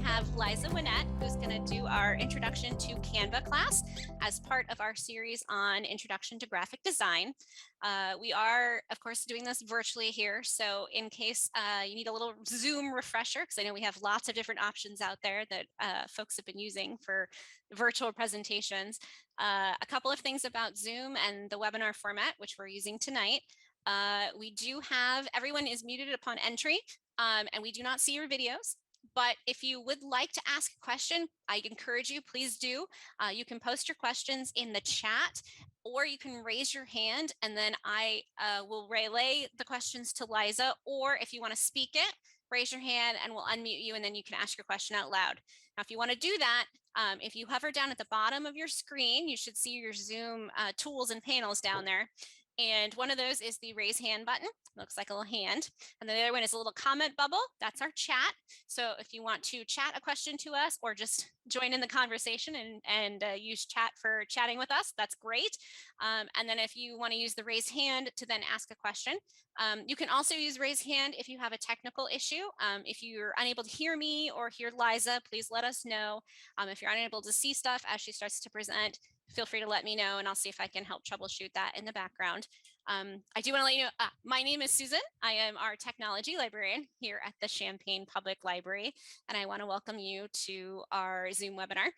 have Liza Winnett, who's going to do our Introduction to Canva class as part of our series on Introduction to Graphic Design. We are, of course, doing this virtually here. So in case you need a little Zoom refresher, because I know we have lots of different options out there that folks have been using for virtual presentations. A couple of things about Zoom and the webinar format, which we're using tonight. We do have, everyone is muted upon entry, and we do not see your videos. But if you would like to ask a question, I encourage you, please do. You can post your questions in the chat, or you can raise your hand, and then I will relay the questions to Liza. Or if you want to speak it, raise your hand and we'll unmute you, and then you can ask your question out loud. Now, if you want to do that, if you hover down at the bottom of your screen, you should see your Zoom tools and panels down there. And one of those is the raise hand button. Looks like a little hand. And then the other one is a little comment bubble. That's our chat. So if you want to chat a question to us or just join in the conversation and use chat for chatting with us, that's great. And then if you want to use the raise hand to then ask a question, you can also use raise hand if you have a technical issue. If you're unable to hear me or hear Liza, please let us know. If you're unable to see stuff as she starts to present, feel free to let me know and I'll see if I can help troubleshoot that in the background. I do want to let you know, my name is Susan. I am our technology librarian here at the Champaign Public Library, and I want to welcome you to our Zoom webinar.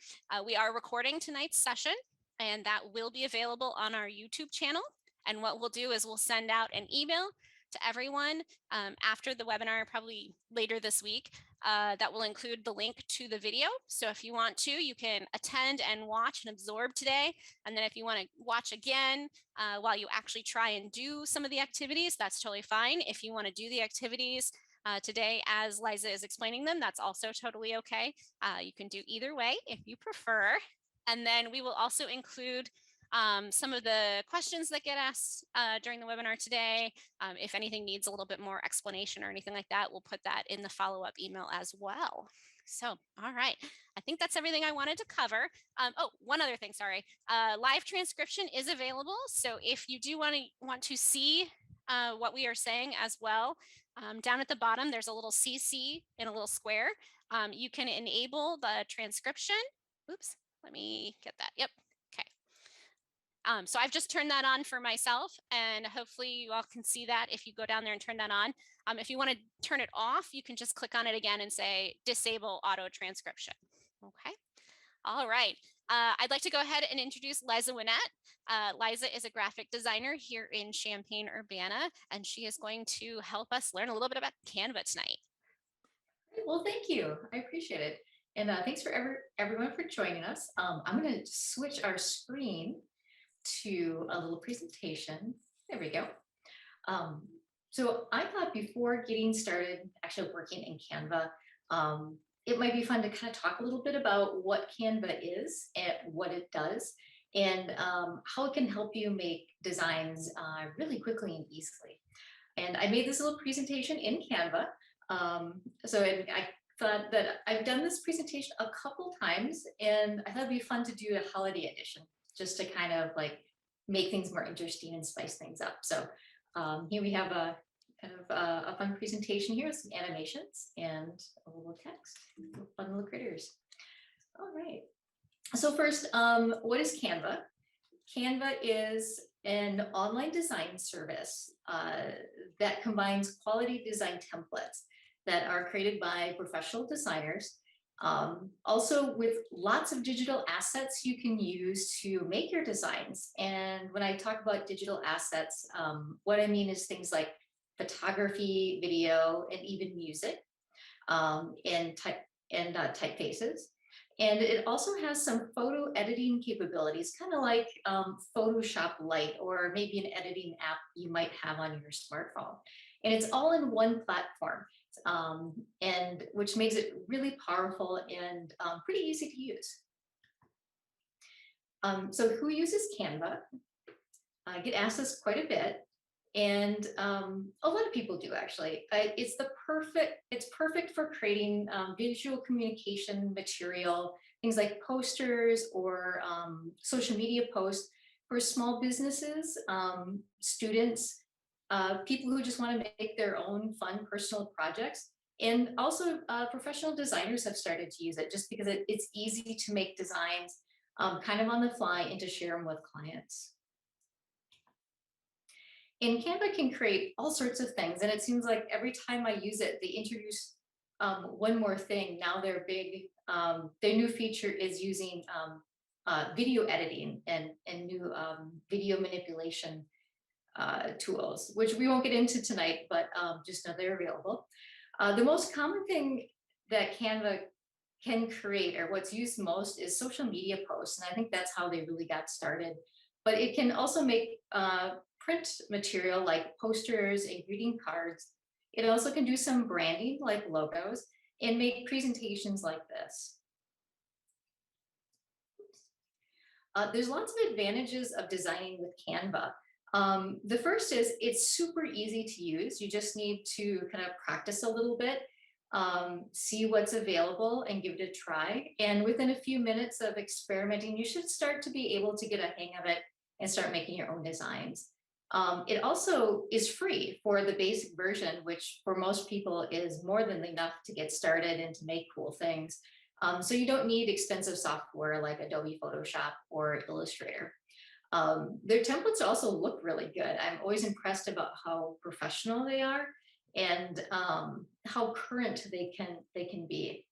We are recording tonight's session, and that will be available on our YouTube channel. And what we'll do is we'll send out an email to everyone after the webinar, probably later this week, that will include the link to the video. So if you want to, you can attend and watch and absorb today. And then if you want to watch again while you actually try and do some of the activities, that's totally fine. If you want to do the activities today as Liza is explaining them, that's also totally okay. You can do either way if you prefer. And then we will also include some of the questions that get asked during the webinar today. If anything needs a little bit more explanation or anything like that, we'll put that in the follow-up email as well. So, all right, I think that's everything I wanted to cover. Oh, one other thing, sorry. Live transcription is available. So if you do want to see what we are saying as well, down at the bottom, there's a little CC in a little square. You can enable the transcription. Oops, let me get that. Yep. So I've just turned that on for myself, and hopefully you all can see that if you go down there and turn that on. If you want to turn it off, you can just click on it again and say disable auto transcription. Okay. All right. I'd like to go ahead and introduce Liza Winnett. Liza is a graphic designer here in Champaign-Urbana, and she is going to help us learn a little bit about Canva tonight. Well, thank you. I appreciate it. And thanks for everyone for joining us. I'm going to switch our screen to a little presentation. There we go. So I thought before getting started actually working in Canva, it might be fun to kind of talk a little bit about what Canva is and what it does, and how it can help you make designs really quickly and easily. And I made this little presentation in Canva. I thought that I've done this presentation a couple times, and I thought it'd be fun to do a holiday edition, just to kind of like make things more interesting and spice things up. So here we have a kind of a fun presentation here with some animations and a little text, fun little critters. All right. So first, what is Canva? Canva is an online design service that combines quality design templates that are created by professional designers. Also with lots of digital assets you can use to make your designs. And when I talk about digital assets, what I mean is things like photography, video, and even music, and typefaces. And it also has some photo editing capabilities, kind of like Photoshop Lite, or maybe an editing app you might have on your smartphone. And it's all in one platform, and which makes it really powerful and pretty easy to use. So who uses Canva? I get asked this quite a bit, and a lot of people do actually. It's perfect for creating visual communication material, things like posters or social media posts for small businesses, students, people who just want to make their own fun personal projects. And also professional designers have started to use it just because it's easy to make designs kind of on the fly and to share them with clients. And Canva can create all sorts of things. And it seems like every time I use it, they introduce one more thing. Now their new feature is using video editing and new video manipulation tools, which we won't get into tonight, but just know they're available. The most common thing that Canva can create, or what's used most, is social media posts. And I think that's how they really got started. But it can also make print material like posters and greeting cards. It also can do some branding like logos and make presentations like this. There's lots of advantages of designing with Canva. The first is it's super easy to use. You just need to kind of practice a little bit, see what's available and give it a try. And within a few minutes of experimenting, you should start to be able to get a hang of it and start making your own designs. It also is free for the basic version, which for most people is more than enough to get started and to make cool things. So you don't need expensive software like Adobe Photoshop or Illustrator. Their templates also look really good. I'm always impressed about how professional they are and how current they can be.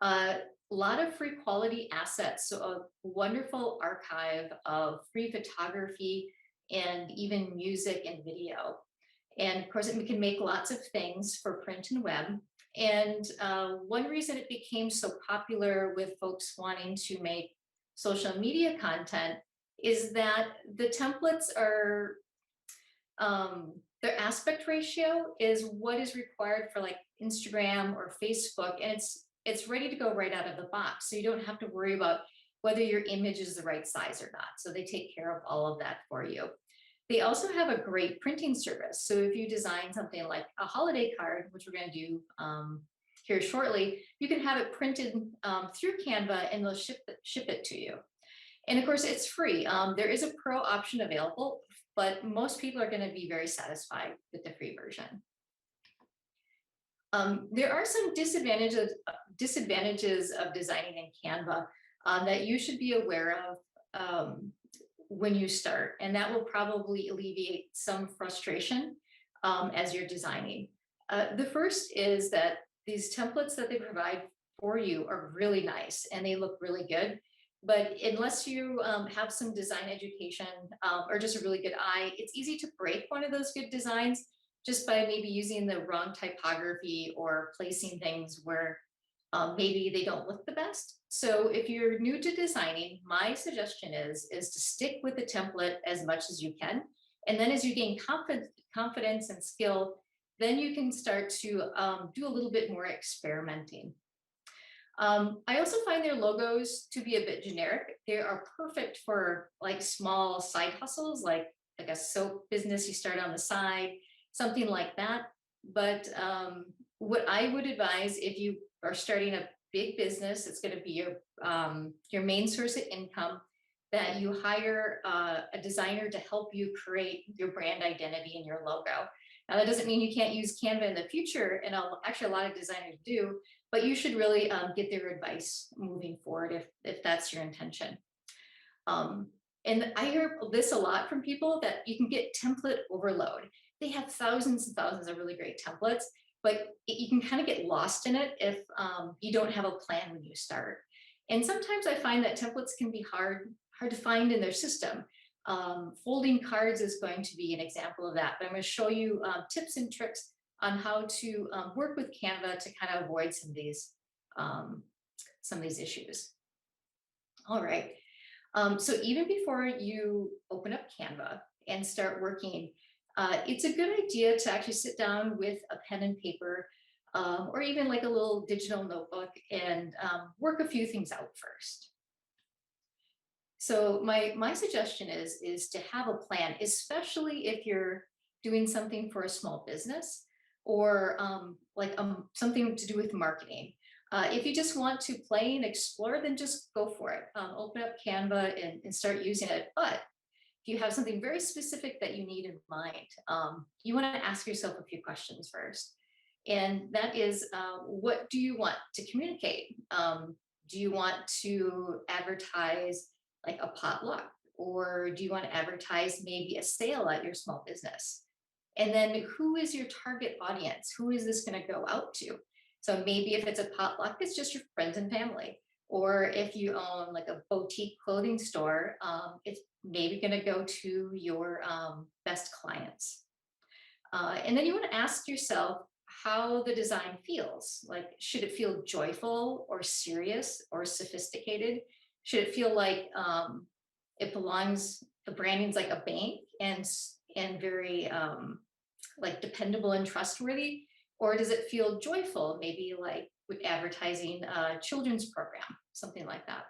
A lot of free quality assets, so a wonderful archive of free photography and even music and video. And of course, it can make lots of things for print and web. And one reason it became so popular with folks wanting to make social media content is that the templates are, their aspect ratio is what is required for like Instagram or Facebook, and it's ready to go right out of the box. So you don't have to worry about whether your image is the right size or not. So they take care of all of that for you. They also have a great printing service. So if you design something like a holiday card, which we're going to do here shortly, you can have it printed through Canva and they'll ship it to you. And of course, it's free. There is a pro option available, but most people are going to be very satisfied with the free version. There are some disadvantages of designing in Canva that you should be aware of when you start, and that will probably alleviate some frustration as you're designing. The first is that these templates that they provide for you are really nice and they look really good. But unless you have some design education or just a really good eye, it's easy to break one of those good designs just by maybe using the wrong typography or placing things where maybe they don't look the best. So if you're new to designing, my suggestion is to stick with the template as much as you can. And then as you gain confidence and skill, then you can start to do a little bit more experimenting. I also find their logos to be a bit generic. They are perfect for like small side hustles, like a soap business you start on the side, something like that. But what I would advise if you are starting a big business, it's going to be your main source of income, that you hire a designer to help you create your brand identity and your logo. Now, that doesn't mean you can't use Canva in the future, and actually a lot of designers do, but you should really get their advice moving forward if that's your intention. And I hear this a lot from people, that you can get template overload. They have thousands and thousands of really great templates, but you can kind of get lost in it if you don't have a plan when you start. And sometimes I find that templates can be hard to find in their system. Folding cards is going to be an example of that, but I'm going to show you tips and tricks on how to work with Canva to kind of avoid some of these issues. All right. So even before you open up Canva and start working, it's a good idea to actually sit down with a pen and paper, or even like a little digital notebook, and work a few things out first. So my suggestion is to have a plan, especially if you're doing something for a small business, or something to do with marketing. If you just want to play and explore, then just go for it. Open up Canva and start using it. But if you have something very specific that you need in mind, you want to ask yourself a few questions first. And that is, what do you want to communicate? Do you want to advertise like a potluck? Or do you want to advertise maybe a sale at your small business? And then who is your target audience? Who is this going to go out to? So maybe if it's a potluck, it's just your friends and family. Or if you own like a boutique clothing store, it's maybe going to go to your best clients. And then you want to ask yourself how the design feels. Like, should it feel joyful or serious or sophisticated? Should it feel like it belongs, the branding's like a bank and very like dependable and trustworthy? Or does it feel joyful, maybe like with advertising a children's program, something like that?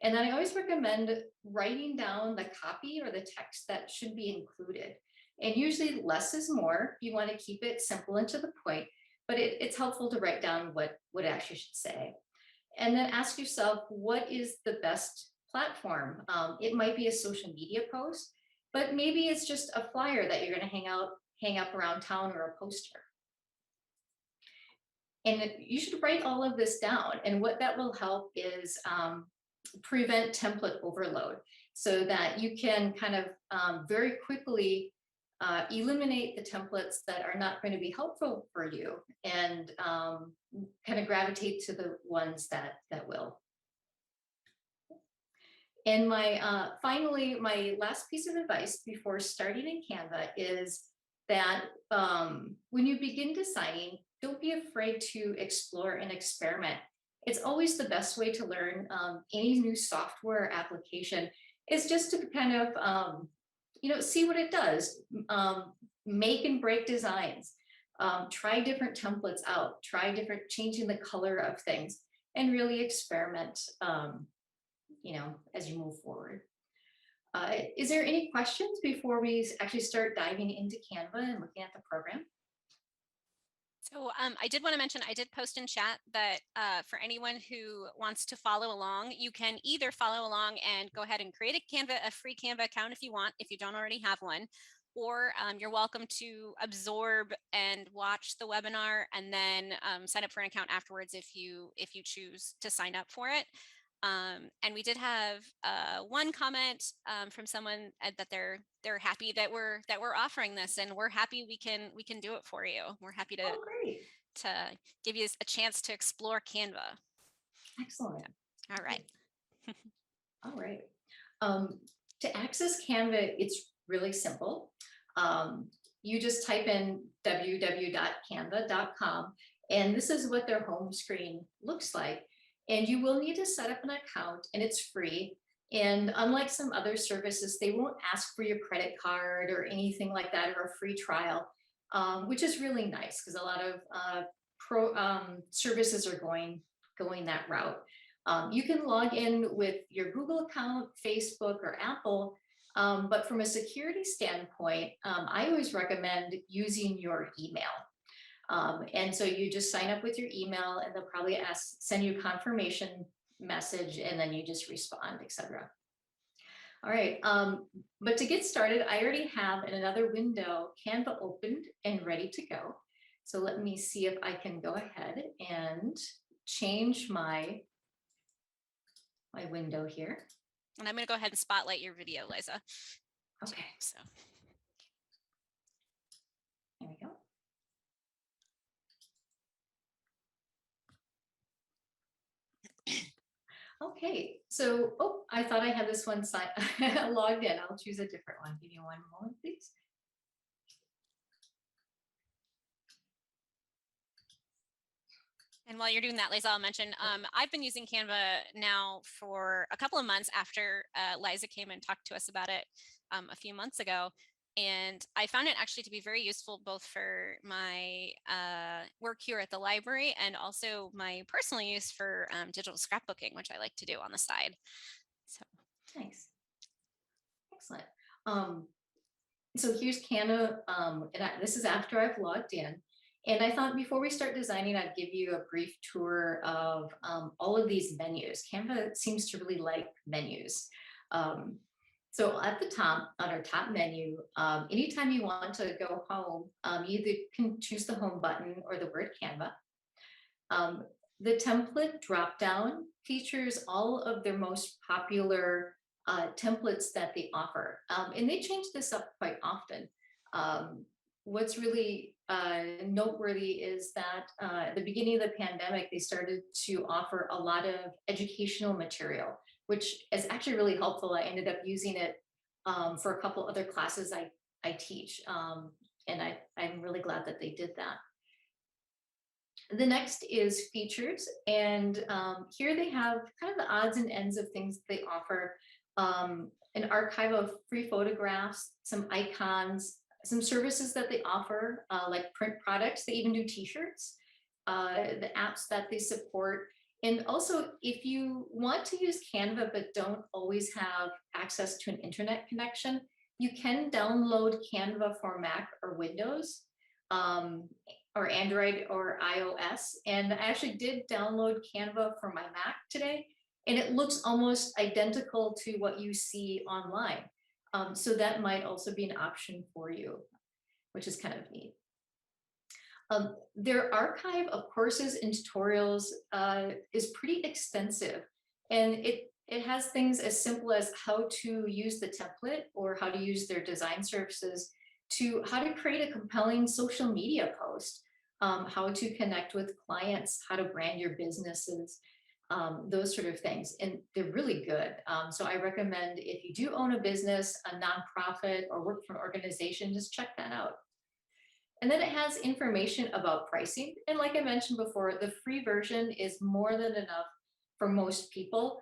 And then I always recommend writing down the copy or the text that should be included. And usually less is more. You want to keep it simple and to the point, but it's helpful to write down what it actually should say. And then ask yourself, what is the best platform? It might be a social media post, but maybe it's just a flyer that you're going to hang up around town, or a poster. And you should write all of this down. And what that will help is prevent template overload, so that you can kind of very quickly eliminate the templates that are not going to be helpful for you, and kind of gravitate to the ones that will. And finally, my last piece of advice before starting in Canva is that when you begin designing, don't be afraid to explore and experiment. It's always the best way to learn any new software or application, is just to kind of see what it does. Make and break designs. Try different templates out. Try changing the color of things, and really experiment. As you move forward. Is there any questions before we actually start diving into Canva and looking at the program? So I did want to mention, I did post in chat that for anyone who wants to follow along, you can either follow along and go ahead and create a free Canva account if you want, if you don't already have one, or you're welcome to absorb and watch the webinar and then sign up for an account afterwards if you choose to sign up for it. And we did have one comment from someone that they're happy that we're offering this, and we're happy we can do it for you. We're happy to give you a chance to explore Canva. Excellent. All right. All right. To access Canva, it's really simple. You just type in www.canva.com, and this is what their home screen looks like. And you will need to set up an account, and it's free. And unlike some other services, they won't ask for your credit card or anything like that, or a free trial, which is really nice, because a lot of services are going that route. You can log in with your Google account, Facebook, or Apple, but from a security standpoint, I always recommend using your email. And so you just sign up with your email, and they'll probably send you a confirmation message, and then you just respond, etc. All right, but to get started, I already have in another window Canva opened and ready to go. So let me see if I can go ahead and change my window here. And I'm going to go ahead and spotlight your video, Liza. Okay. So there we go. Okay, so, I thought I had this one logged in. I'll choose a different one. Give me one moment, please. And while you're doing that, Liza, I'll mention, I've been using Canva now for a couple of months after Liza came and talked to us about it a few months ago. And I found it actually to be very useful, both for my work here at the library and also my personal use for digital scrapbooking, which I like to do on the side. So nice. Excellent. So here's Canva, and this is after I've logged in. And I thought before we start designing, I'd give you a brief tour of all of these menus. Canva seems to really like menus. So at the top, on our top menu, anytime you want to go home, you either can choose the home button or the word Canva. Um, the template dropdown features all of their most popular templates that they offer. And they change this up quite often. What's really noteworthy is that at the beginning of the pandemic, they started to offer a lot of educational material, which is actually really helpful. I ended up using it for a couple other classes I teach. And I'm really glad that they did that. The next is features, and here they have kind of the odds and ends of things they offer. An archive of free photographs, some icons, some services that they offer, like print products. They even do t-shirts, the apps that they support. And also, if you want to use Canva but don't always have access to an internet connection, you can download Canva for Mac or Windows. Or Android or iOS. And I actually did download Canva for my Mac today, and it looks almost identical to what you see online. So that might also be an option for you, which is kind of neat. Their archive of courses and tutorials is pretty extensive, and it has things as simple as how to use the template or how to use their design services to how to create a compelling social media post, how to connect with clients, how to brand your businesses, those sort of things. And they're really good. So I recommend if you do own a business, a nonprofit, or work for an organization, just check that out. And then it has information about pricing. And like I mentioned before, the free version is more than enough for most people.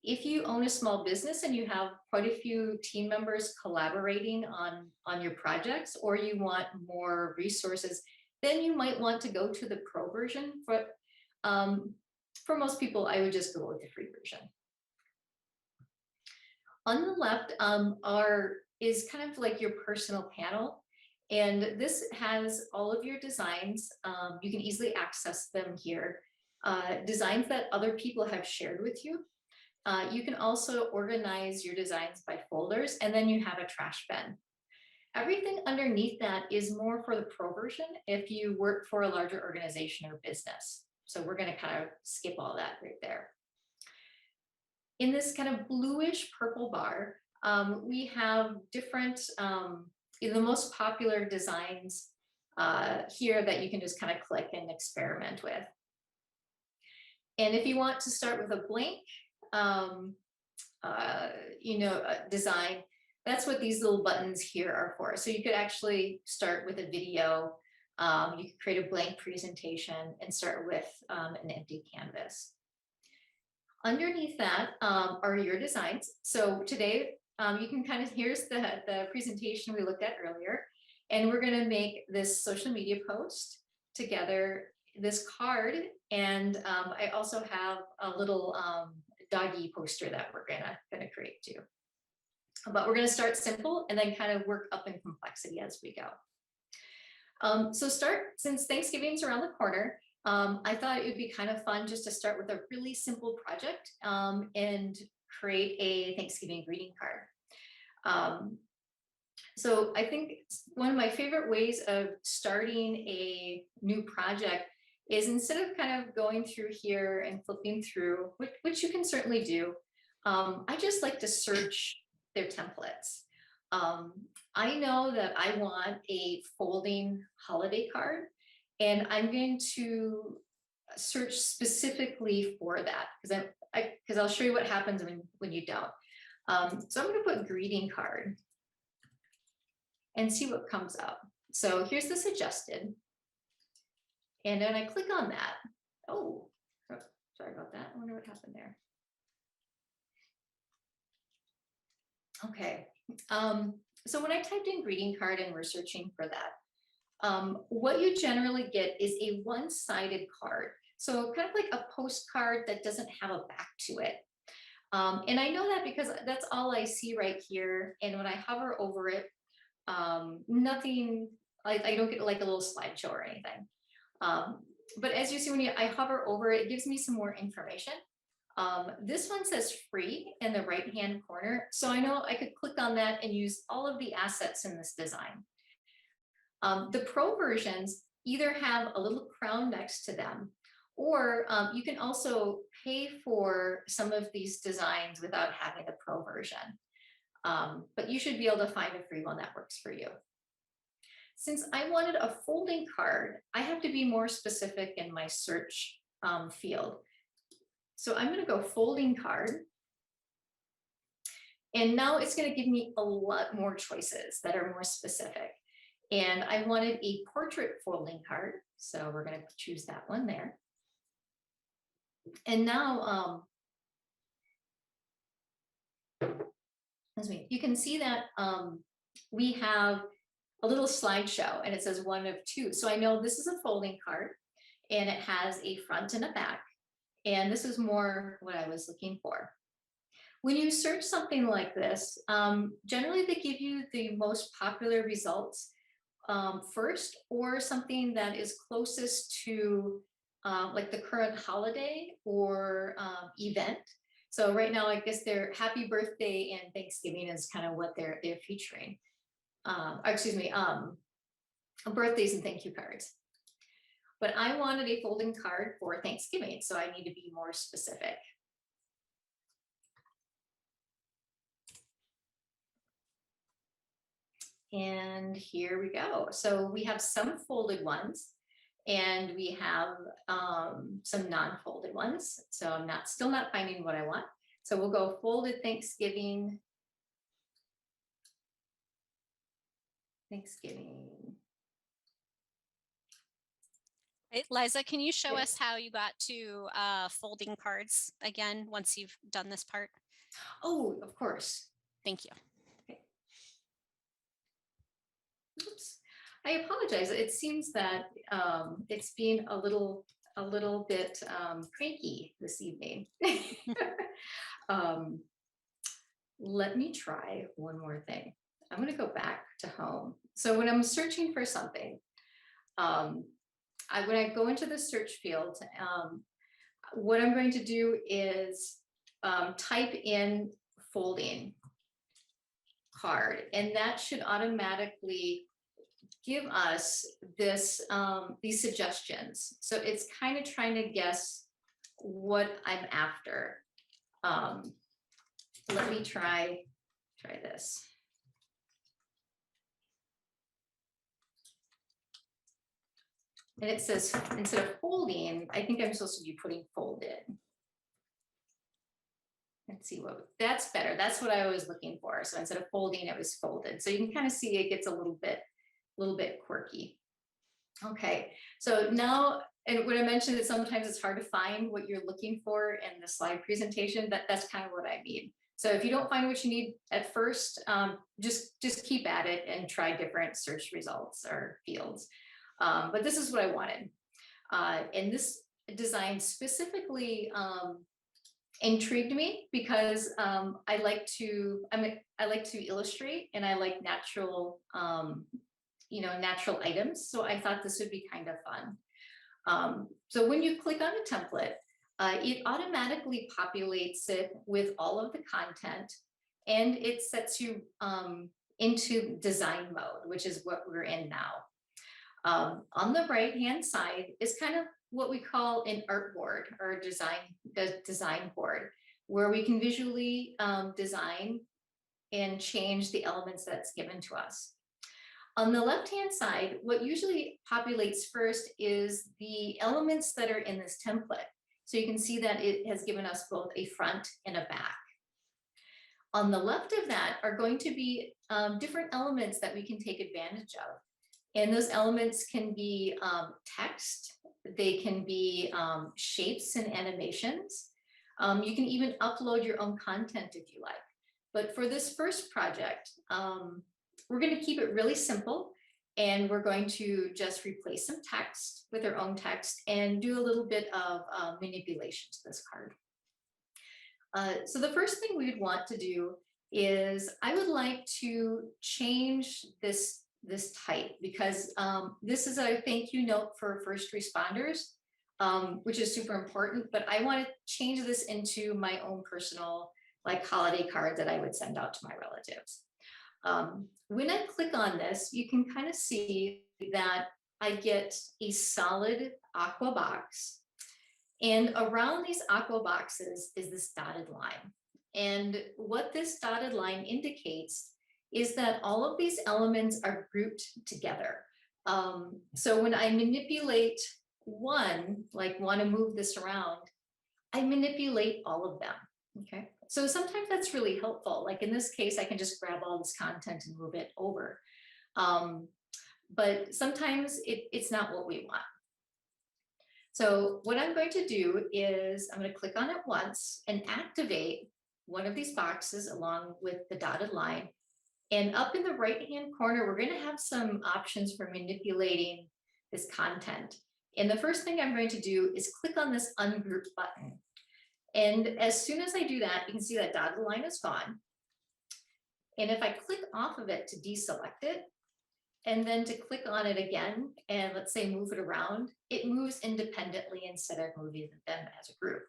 If you own a small business and you have quite a few team members collaborating on your projects, or you want more resources, then you might want to go to the pro version. For most people, I would just go with the free version. On the left is kind of like your personal panel. And this has all of your designs. You can easily access them here. Designs that other people have shared with you. You can also organize your designs by folders, and then you have a trash bin. Everything underneath that is more for the pro version if you work for a larger organization or business. So we're going to kind of skip all that right there. In this kind of bluish purple bar, we have different, the most popular designs here that you can just kind of click and experiment with. And if you want to start with a blank, design, that's what these little buttons here are for. So you could actually start with a video. You could create a blank presentation and start with an empty canvas. Underneath that are your designs. So today you can kind of, here's the presentation we looked at earlier, and we're going to make this social media post together, this card, and I also have a little doggy poster that we're gonna create too. But we're gonna start simple and then kind of work up in complexity as we go. Since Thanksgiving's around the corner, I thought it would be kind of fun just to start with a really simple project and create a Thanksgiving greeting card. So I think one of my favorite ways of starting a new project is, instead of kind of going through here and flipping through, which you can certainly do, I just like to search their templates. I know that I want a folding holiday card, and I'm going to search specifically for that because I'll show you what happens when you don't. So I'm going to put greeting card and see what comes up. So here's the suggested. And then I click on that. Oh, sorry about that. I wonder what happened there. Okay. So when I typed in greeting card and we're searching for that, what you generally get is a one-sided card. So kind of like a postcard that doesn't have a back to it. And I know that because that's all I see right here. And when I hover over it, nothing, I don't get like a little slideshow or anything. But as you see, when I hover over it, it gives me some more information. This one says free in the right-hand corner. So I know I could click on that and use all of the assets in this design. The pro versions either have a little crown next to them, or you can also pay for some of these designs without having the pro version. But you should be able to find a free one that works for you. Since I wanted a folding card, I have to be more specific in my search field. So I'm going to go folding card. And now it's going to give me a lot more choices that are more specific. And I wanted a portrait folding card. So we're going to choose that one there. And now, you can see that we have a little slideshow and it says 1 of 2. So I know this is a folding card and it has a front and a back. And this is more what I was looking for. When you search something like this, generally they give you the most popular results first, or something that is closest to like the current holiday or event. So right now, I guess their happy birthday and Thanksgiving is kind of what they're featuring. Birthdays and thank you cards. But I wanted a folding card for Thanksgiving, so I need to be more specific. And here we go. So we have some folded ones and we have some non-folded ones. So I'm still not finding what I want. So we'll go folded Thanksgiving. Right, Liza, can you show us how you got to folding cards again once you've done this part? Oh, of course. Thank you. Okay. Oops. I apologize. It seems that it's been a little bit cranky this evening. Let me try one more thing. I'm going to go back to home. So when I'm searching for something, when I go into the search field, what I'm going to do is type in folding card, and that should automatically give us this these suggestions. So it's kind of trying to guess what I'm after. Let me try this. And it says, instead of folding, I think I'm supposed to be putting folded. Let's see that's better. That's what I was looking for. So instead of folding, it was folded. So you can kind of see it gets a little bit quirky. Okay, so now, and when I mentioned that sometimes it's hard to find what you're looking for in the slide presentation, that's kind of what I mean. So if you don't find what you need at first, just keep at it and try different search results or fields. But this is what I wanted. And this design specifically intrigued me because I like to illustrate, and I like natural natural items. So I thought this would be kind of fun. So when you click on a template, it automatically populates it with all of the content, and it sets you into design mode, which is what we're in now. On the right-hand side is kind of what we call an art board or design board, where we can visually design and change the elements that's given to us. On the left-hand side, what usually populates first is the elements that are in this template. So you can see that it has given us both a front and a back. On the left of that are going to be different elements that we can take advantage of. And those elements can be text, they can be shapes and animations. You can even upload your own content if you like. But for this first project, we're going to keep it really simple, and we're going to just replace some text with our own text and do a little bit of manipulation to this card. So the first thing we would want to do is I would like to change this type, because this is a thank you note for first responders. which is super important, but I want to change this into my own personal like holiday card that I would send out to my relatives. When I click on this, you can kind of see that I get a solid aqua box. And around these aqua boxes is this dotted line. And what this dotted line indicates is that all of these elements are grouped together. So when I manipulate one, like want to move this around, I manipulate all of them. Okay. So sometimes that's really helpful. Like in this case, I can just grab all this content and move it over. But sometimes it's not what we want. So what I'm going to do is I'm going to click on it once and activate one of these boxes along with the dotted line. And up in the right-hand corner, we're going to have some options for manipulating this content. And the first thing I'm going to do is click on this ungroup button. And as soon as I do that, you can see that dotted line is gone. And if I click off of it to deselect it, and then to click on it again, and let's say move it around, it moves independently instead of moving them as a group.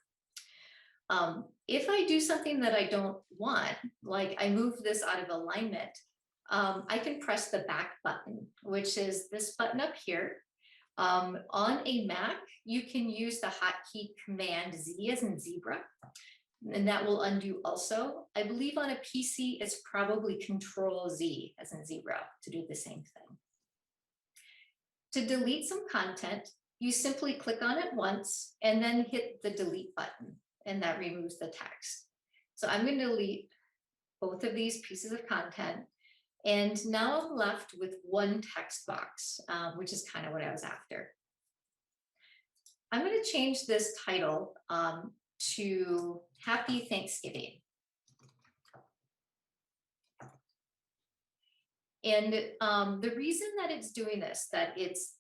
If I do something that I don't want, like I move this out of alignment, I can press the back button, which is this button up here. On a Mac, you can use the hotkey Command Z as in zebra, and that will undo also. I believe on a PC, it's probably Control Z as in zebra to do the same thing. To delete some content, you simply click on it once and then hit the delete button, and that removes the text. So I'm going to delete both of these pieces of content. And now I'm left with one text box, which is kind of what I was after. I'm going to change this title to Happy Thanksgiving. And the reason that it's doing this, that it's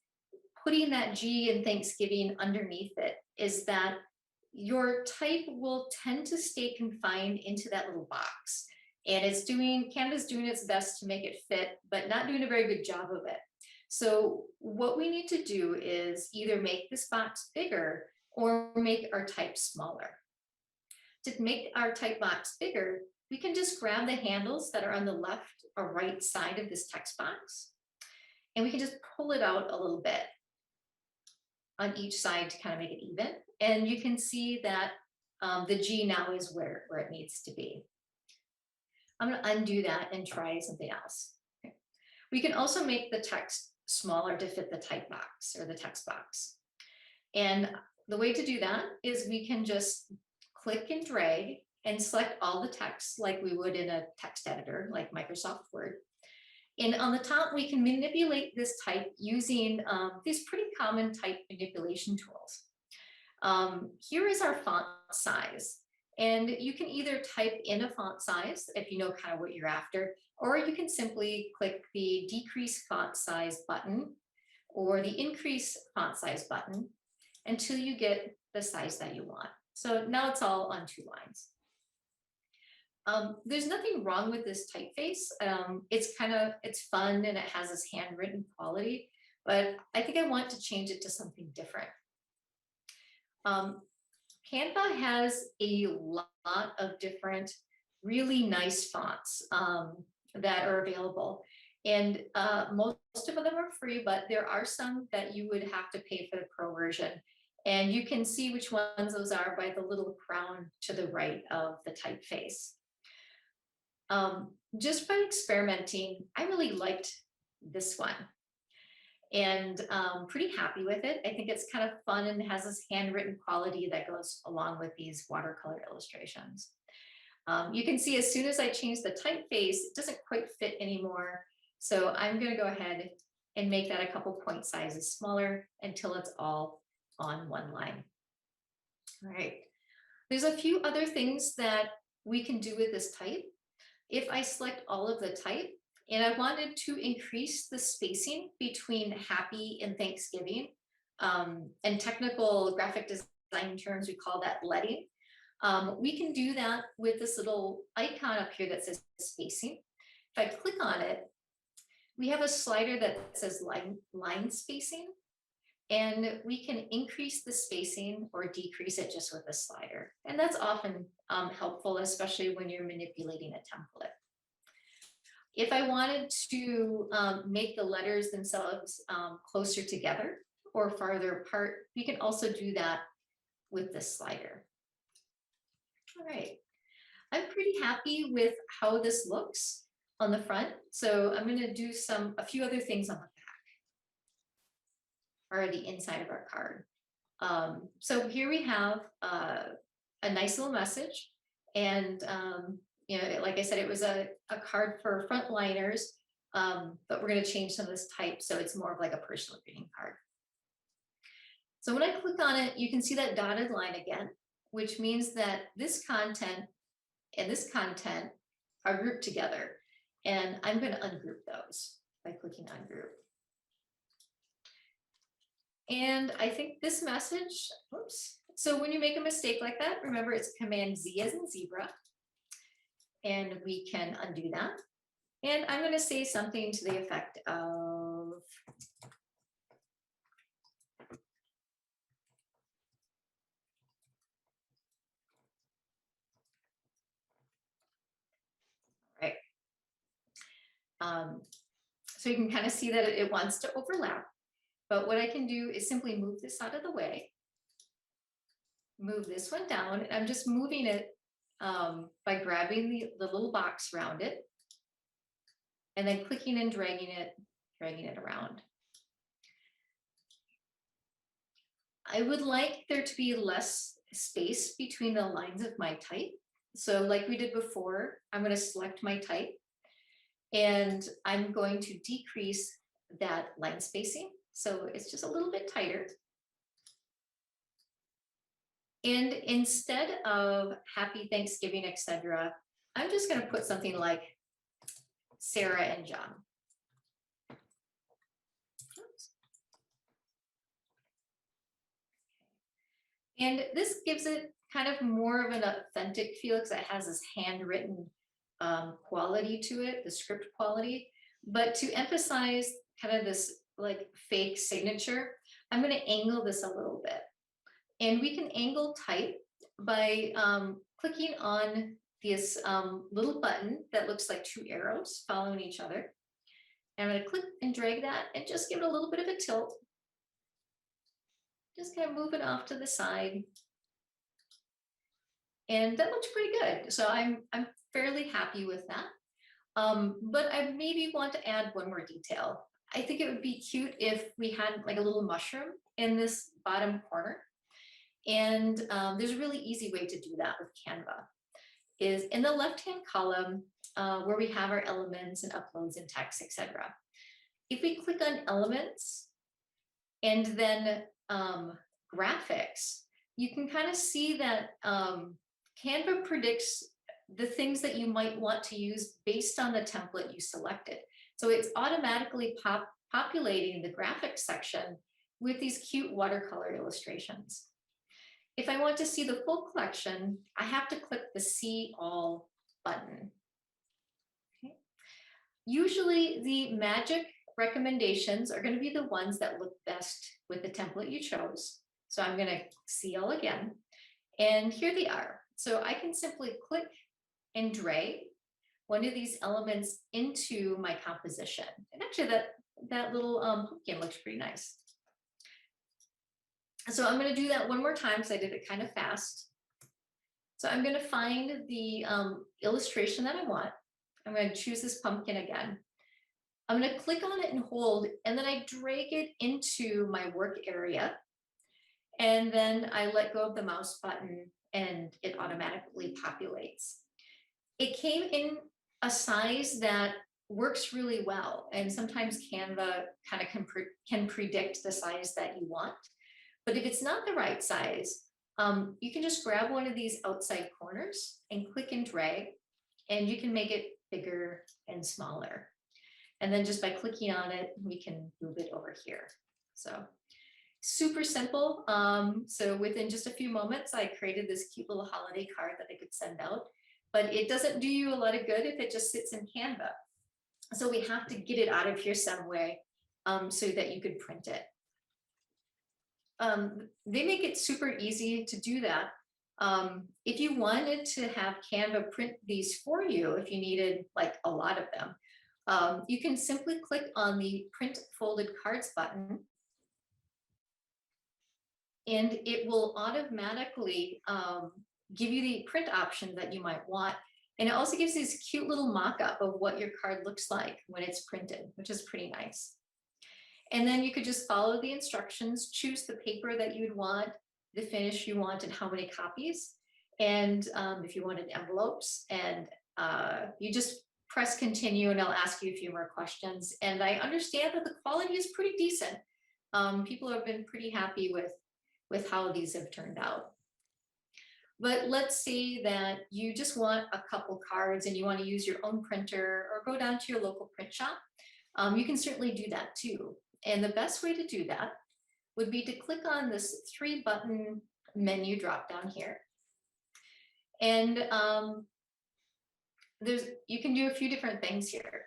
putting that G in Thanksgiving underneath it, is that your type will tend to stay confined into that little box. And Canva's doing its best to make it fit, but not doing a very good job of it. So what we need to do is either make this box bigger or make our type smaller. To make our type box bigger, we can just grab the handles that are on the left or right side of this text box, and we can just pull it out a little bit on each side to kind of make it even. And you can see that the G now is where it needs to be. I'm going to undo that and try something else. Okay. We can also make the text smaller to fit the type box or the text box. And the way to do that is we can just click and drag and select all the text like we would in a text editor like Microsoft Word. And on the top, we can manipulate this type using these pretty common type manipulation tools. Here is our font size. And you can either type in a font size if you know kind of what you're after, or you can simply click the decrease font size button or the increase font size button until you get the size that you want. So now it's all on 2 lines. There's nothing wrong with this typeface. It's fun and it has this handwritten quality, but I think I want to change it to something different. Canva has a lot of different really nice fonts that are available. And most of them are free, but there are some that you would have to pay for the pro version. And you can see which ones those are by the little crown to the right of the typeface. Just by experimenting, I really liked this one. And pretty happy with it. I think it's kind of fun and has this handwritten quality that goes along with these watercolor illustrations. You can see as soon as I change the typeface, it doesn't quite fit anymore. So I'm going to go ahead and make that a couple point sizes smaller until it's all on one line. All right. There's a few other things that we can do with this type. If I select all of the type, and I wanted to increase the spacing between happy and Thanksgiving. And technical graphic design terms, we call that leading. We can do that with this little icon up here that says spacing. If I click on it, we have a slider that says line spacing. And we can increase the spacing or decrease it just with a slider. And that's often helpful, especially when you're manipulating a template. If I wanted to make the letters themselves closer together or farther apart, we can also do that with this slider. All right, I'm pretty happy with how this looks on the front. So I'm going to do a few other things on the back or the inside of our card. So here we have a nice little message, and you know, like I said, it was a card for frontliners, but we're going to change some of this type so it's more of like a personal greeting card. So when I click on it, you can see that dotted line again, which means that this content and this content are grouped together. And I'm going to ungroup those by clicking ungroup. And I think this message, oops. So when you make a mistake like that, remember it's Command Z as in zebra. And we can undo that. And I'm going to say something to the effect of, right. So you can kind of see that it wants to overlap. But what I can do is simply move this out of the way, move this one down, and I'm just moving it by grabbing the little box around it, and then clicking and dragging it around. I would like there to be less space between the lines of my type. So like we did before, I'm going to select my type, and I'm going to decrease that line spacing. So it's just a little bit tighter. And instead of Happy Thanksgiving, etc., I'm just going to put something like Sarah and John. Oops. And this gives it kind of more of an authentic feel because it has this handwritten quality to it, the script quality. But to emphasize kind of this like fake signature, I'm going to angle this a little bit. And we can angle type by clicking on this little button that looks like two arrows following each other. And I'm going to click and drag that and just give it a little bit of a tilt. Just kind of move it off to the side. And that looks pretty good. So I'm fairly happy with that. But I maybe want to add one more detail. I think it would be cute if we had like a little mushroom in this bottom corner. And there's a really easy way to do that with Canva. Is in the left-hand column where we have our elements and uploads and text, etc. If we click on elements and then graphics, you can kind of see that Canva predicts the things that you might want to use based on the template you selected. So it's automatically populating the graphics section with these cute watercolor illustrations. If I want to see the full collection, I have to click the See All button. Okay. Usually the magic recommendations are going to be the ones that look best with the template you chose. So I'm going to See All again, and here they are. So I can simply click and drag one of these elements into my composition. And actually that little pumpkin looks pretty nice. So I'm going to do that one more time because I did it kind of fast. So I'm going to find the illustration that I want. I'm going to choose this pumpkin again. I'm going to click on it and hold, and then I drag it into my work area. And then I let go of the mouse button and it automatically populates. It came in a size that works really well. And sometimes Canva kind of can predict the size that you want. But if it's not the right size, you can just grab one of these outside corners and click and drag, and you can make it bigger and smaller. And then just by clicking on it, we can move it over here. So super simple. So within just a few moments, I created this cute little holiday card that I could send out, but it doesn't do you a lot of good if it just sits in Canva. So we have to get it out of here some way so that you could print it. they make it super easy to do that. If you wanted to have Canva print these for you, if you needed like a lot of them, you can simply click on the print folded cards button, and it will automatically give you the print option that you might want. And it also gives this cute little mock-up of what your card looks like when it's printed, which is pretty nice. And then you could just follow the instructions, choose the paper that you'd want, the finish you want, and how many copies. And if you wanted envelopes, and you just press continue, and I'll ask you a few more questions. And I understand that the quality is pretty decent. People have been pretty happy with how these have turned out. But let's say that you just want a couple cards and you want to use your own printer or go down to your local print shop. You can certainly do that too. And the best way to do that would be to click on this 3-button menu drop down here. And you can do a few different things here.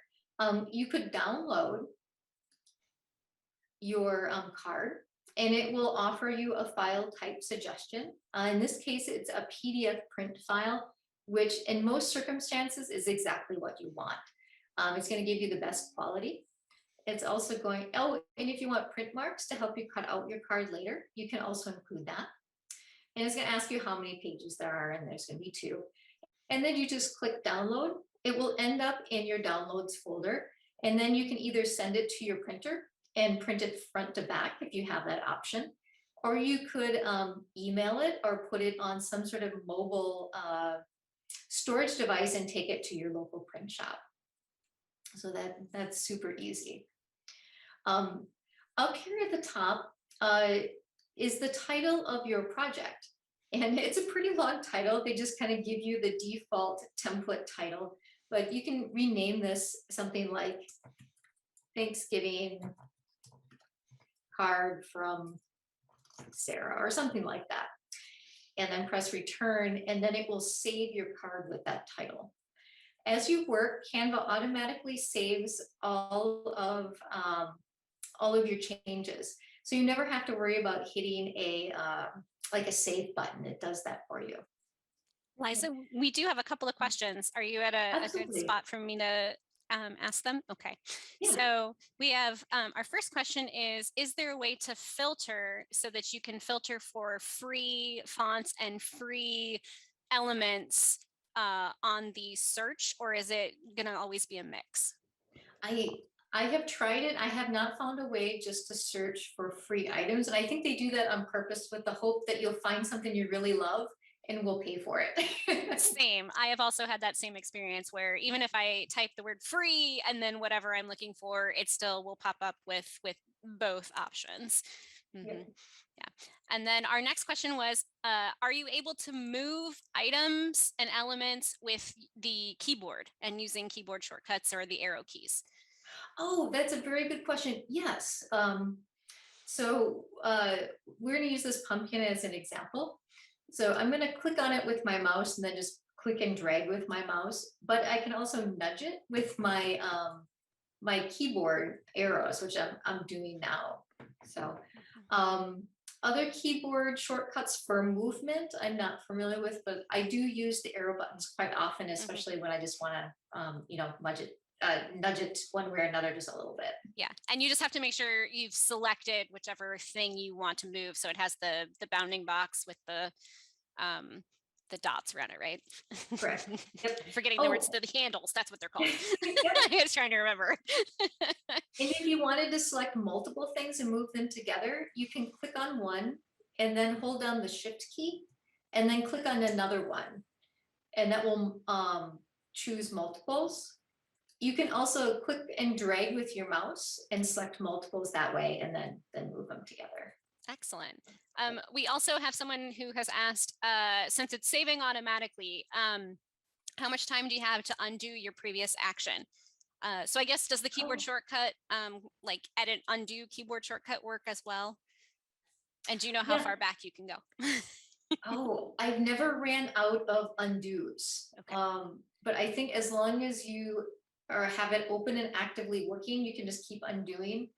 You could download your card, and it will offer you a file type suggestion. In this case, it's a PDF print file, which in most circumstances is exactly what you want. It's going to give you the best quality. It's also going, oh, and if you want print marks to help you cut out your card later, you can also include that. And it's going to ask you how many pages there are, and there's going to be 2. And then you just click download. It will end up in your downloads folder. And then you can either send it to your printer and print it front to back if you have that option, or you could email it or put it on some sort of mobile storage device and take it to your local print shop. So that's super easy. Up here at the top is the title of your project. And it's a pretty long title. They just kind of give you the default template title, but you can rename this something like Thanksgiving card from Sarah or something like that. And then press return, and then it will save your card with that title. As you work, Canva automatically saves all of your changes. So you never have to worry about hitting like a save button. It does that for you. Liza, we do have a couple of questions. Are you at a good Absolutely. spot for me to ask them? Okay. Yeah. So we have our first question is there a way to filter so that you can filter for free fonts and free elements on the search, or is it going to always be a mix? I have tried it. I have not found a way just to search for free items. And I think they do that on purpose with the hope that you'll find something you really love and will pay for it. Same. I have also had that same experience where even if I type the word free and then whatever I'm looking for, it still will pop up with both options. Mm-hmm. Yep. Yeah. And then our next question was, are you able to move items and elements with the keyboard and using keyboard shortcuts or the arrow keys? Oh, that's a very good question. Yes. So we're going to use this pumpkin as an example. So I'm going to click on it with my mouse and then just click and drag with my mouse, but I can also nudge it with my my keyboard arrows, which I'm doing now. So other keyboard shortcuts for movement I'm not familiar with, but I do use the arrow buttons quite often, especially when I just want to nudge it one way or another just a little bit. Yeah, and you just have to make sure you've selected whichever thing you want to move, so it has the bounding box with the dots around it, right? Correct. Yep. Forgetting the words, the handles, that's what they're called. Yep. I was trying to remember. And if you wanted to select multiple things and move them together, you can click on one and then hold down the shift key and then click on another one, and that will choose multiples. You can also click and drag with your mouse and select multiples that way, and then move them together. Excellent. We also have someone who has asked, since it's saving automatically, how much time do you have to undo your previous action? So I guess, does the keyboard shortcut, like edit, undo keyboard shortcut work as well? And do you know how far back you can go? Oh, I've never ran out of undos. Okay. But I think as long as you have it open and actively working, you can just keep undoing.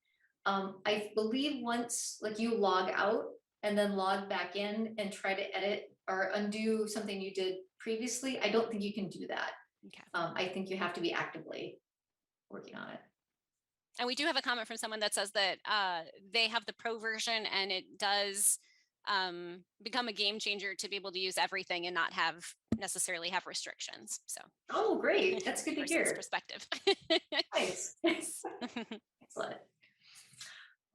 I believe once like you log out, and then log back in and try to edit or undo something you did previously, I don't think you can do that. Okay. I think you have to be actively working on it. And we do have a comment from someone that says that they have the pro version and it does become a game changer to be able to use everything and not necessarily have restrictions. So, oh, great. That's good to person's hear. perspective. Nice. Excellent.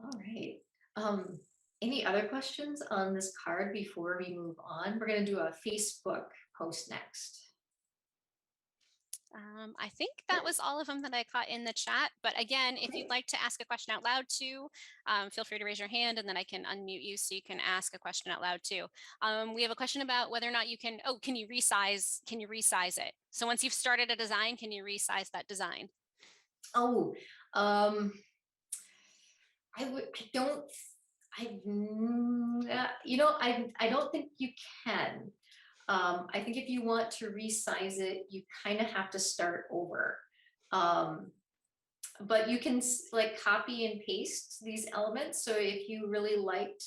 All right. Any other questions on this card before we move on? We're going to do a Facebook post next. I think that was all of them that I caught in the chat. But again, if you'd like to ask a question out loud too, feel free to raise your hand and then I can unmute you so you can ask a question out loud too. We have a question about whether or not you can, can you resize it? So once you've started a design, can you resize that design? Oh, I don't think you can. I think if you want to resize it, you kind of have to start over. But you can like copy and paste these elements. So if you really liked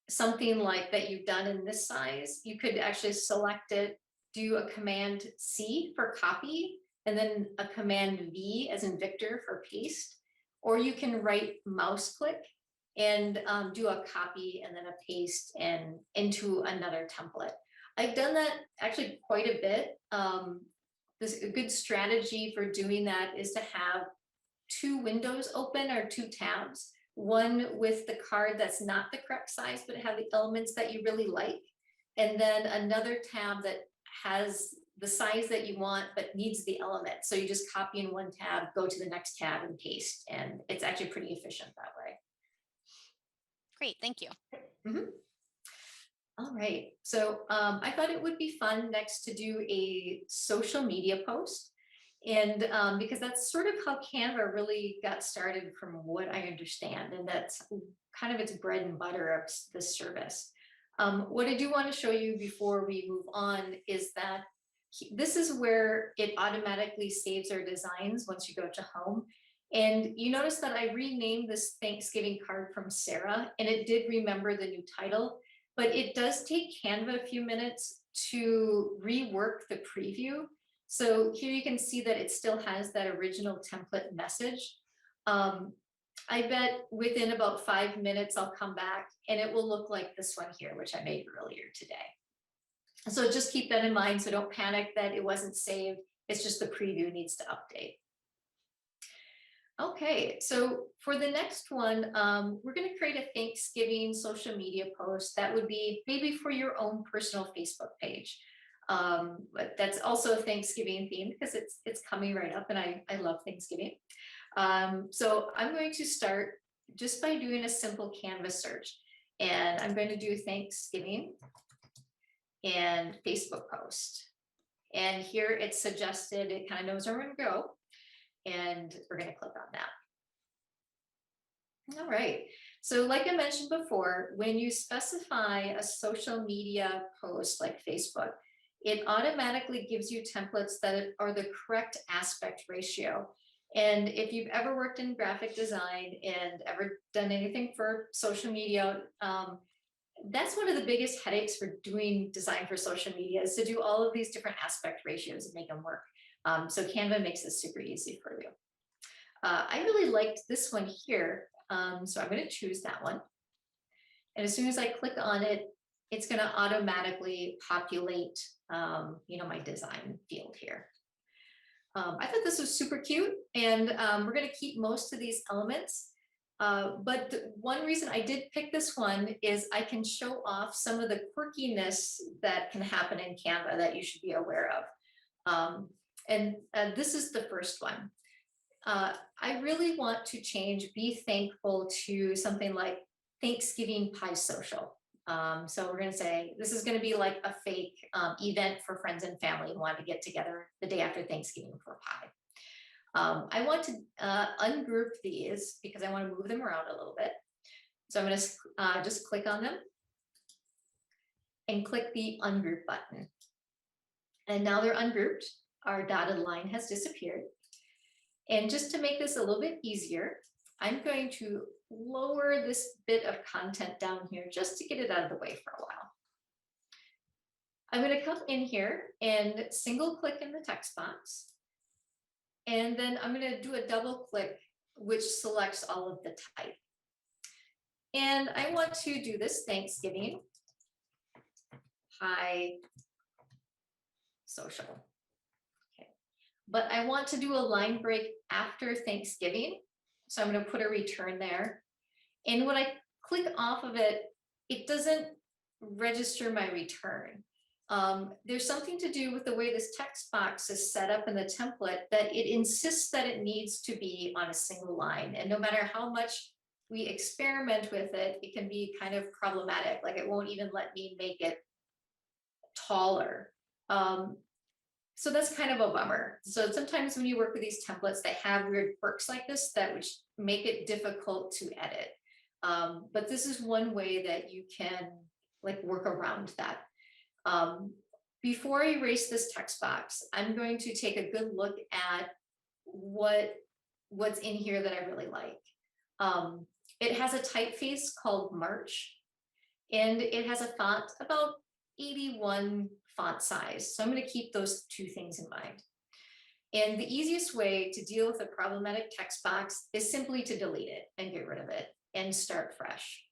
something like that you've done in this size, you could actually select it, do a Command C for copy, and then a Command V as in Victor for paste. Or you can right mouse click and do a copy and then a paste and into another template. I've done that actually quite a bit. A good strategy for doing that is to have two windows open or two tabs, one with the card that's not the correct size, but have the elements that you really like, and then another tab that has the size that you want but needs the element. So you just copy in one tab, go to the next tab and paste, and it's actually pretty efficient that way. Great, thank you. Mm-hmm. All right, so I thought it would be fun next to do a social media post. And because that's sort of how Canva really got started from what I understand, and that's kind of its bread and butter of this service. What I do want to show you before we move on is that this is where it automatically saves our designs once you go to home. And you notice that I renamed this Thanksgiving card from Sarah, and it did remember the new title, but it does take Canva a few minutes to rework the preview. So here you can see that it still has that original template message. I bet within about 5 minutes, I'll come back and it will look like this one here, which I made earlier today. So just keep that in mind. So don't panic that it wasn't saved. It's just the preview needs to update. Okay, so for the next one, we're going to create a Thanksgiving social media post that would be maybe for your own personal Facebook page. But that's also a Thanksgiving theme because it's coming right up and I love Thanksgiving. So I'm going to start just by doing a simple Canva search, and I'm going to do Thanksgiving and Facebook post. And here it's suggested, it kind of knows where we're going to go. And we're going to click on that. All right. So like I mentioned before, when you specify a social media post like Facebook, it automatically gives you templates that are the correct aspect ratio. And if you've ever worked in graphic design and ever done anything for social media, that's one of the biggest headaches for doing design for social media, is to do all of these different aspect ratios and make them work. So Canva makes this super easy for you. I really liked this one here, so I'm going to choose that one. And as soon as I click on it, it's going to automatically populate, my design field here. I thought this was super cute, and we're going to keep most of these elements. But one reason I did pick this one is I can show off some of the quirkiness that can happen in Canva that you should be aware of. And this is the first one. I really want to change Be Thankful to something like Thanksgiving Pie Social. So we're going to say this is going to be like a fake event for friends and family who want to get together the day after Thanksgiving for pie. I want to ungroup these because I want to move them around a little bit. So I'm going to just click on them and click the ungroup button. And now they're ungrouped. Our dotted line has disappeared. And just to make this a little bit easier, I'm going to lower this bit of content down here just to get it out of the way for a while. I'm going to come in here and single click in the text box. And then I'm going to do a double click, which selects all of the type. And I want to do this Thanksgiving high social. Okay. But I want to do a line break after Thanksgiving. So I'm going to put a return there. And when I click off of it, it doesn't register my return. There's something to do with the way this text box is set up in the template that it insists that it needs to be on a single line. And no matter how much we experiment with it, it can be kind of problematic. Like it won't even let me make it taller. So that's kind of a bummer. So sometimes when you work with these templates, they have weird quirks like this that which make it difficult to edit. But this is one way that you can like work around that. Before I erase this text box, I'm going to take a good look at what's in here that I really like. It has a typeface called March, and it has a font about 81 font size. So I'm going to keep those two things in mind. And the easiest way to deal with a problematic text box is simply to delete it and get rid of it and start fresh.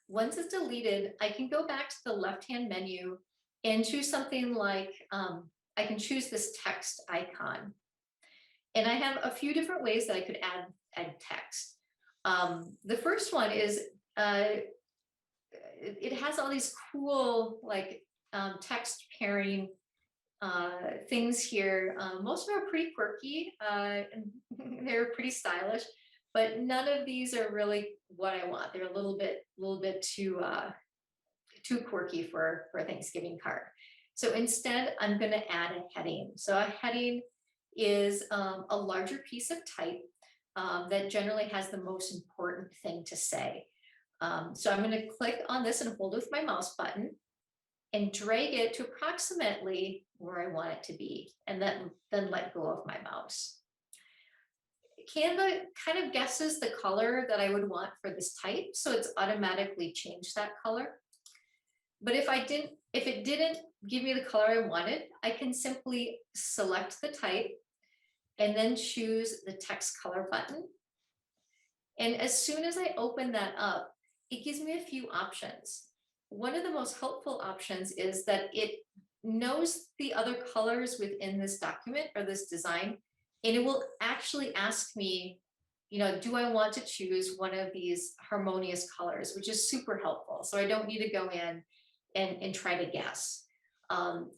Once it's deleted, I can go back to the left-hand menu and choose something like, I can choose this text icon. And I have a few different ways that I could add text. The first one is, it has all these cool like text pairing things here. Most of them are pretty quirky and they're pretty stylish, but none of these are really what I want. They're a little bit too quirky for a Thanksgiving card. So instead, I'm going to add a heading. So a heading is a larger piece of type that generally has the most important thing to say. So I'm going to click on this and hold with my mouse button and drag it to approximately where I want it to be, and then let go of my mouse. Canva kind of guesses the color that I would want for this type, so it's automatically changed that color. But if it didn't give me the color I wanted, I can simply select the type and then choose the text color button. And as soon as I open that up, it gives me a few options. One of the most helpful options is that it knows the other colors within this document or this design, and it will actually ask me, do I want to choose one of these harmonious colors, which is super helpful. So I don't need to go in and try to guess.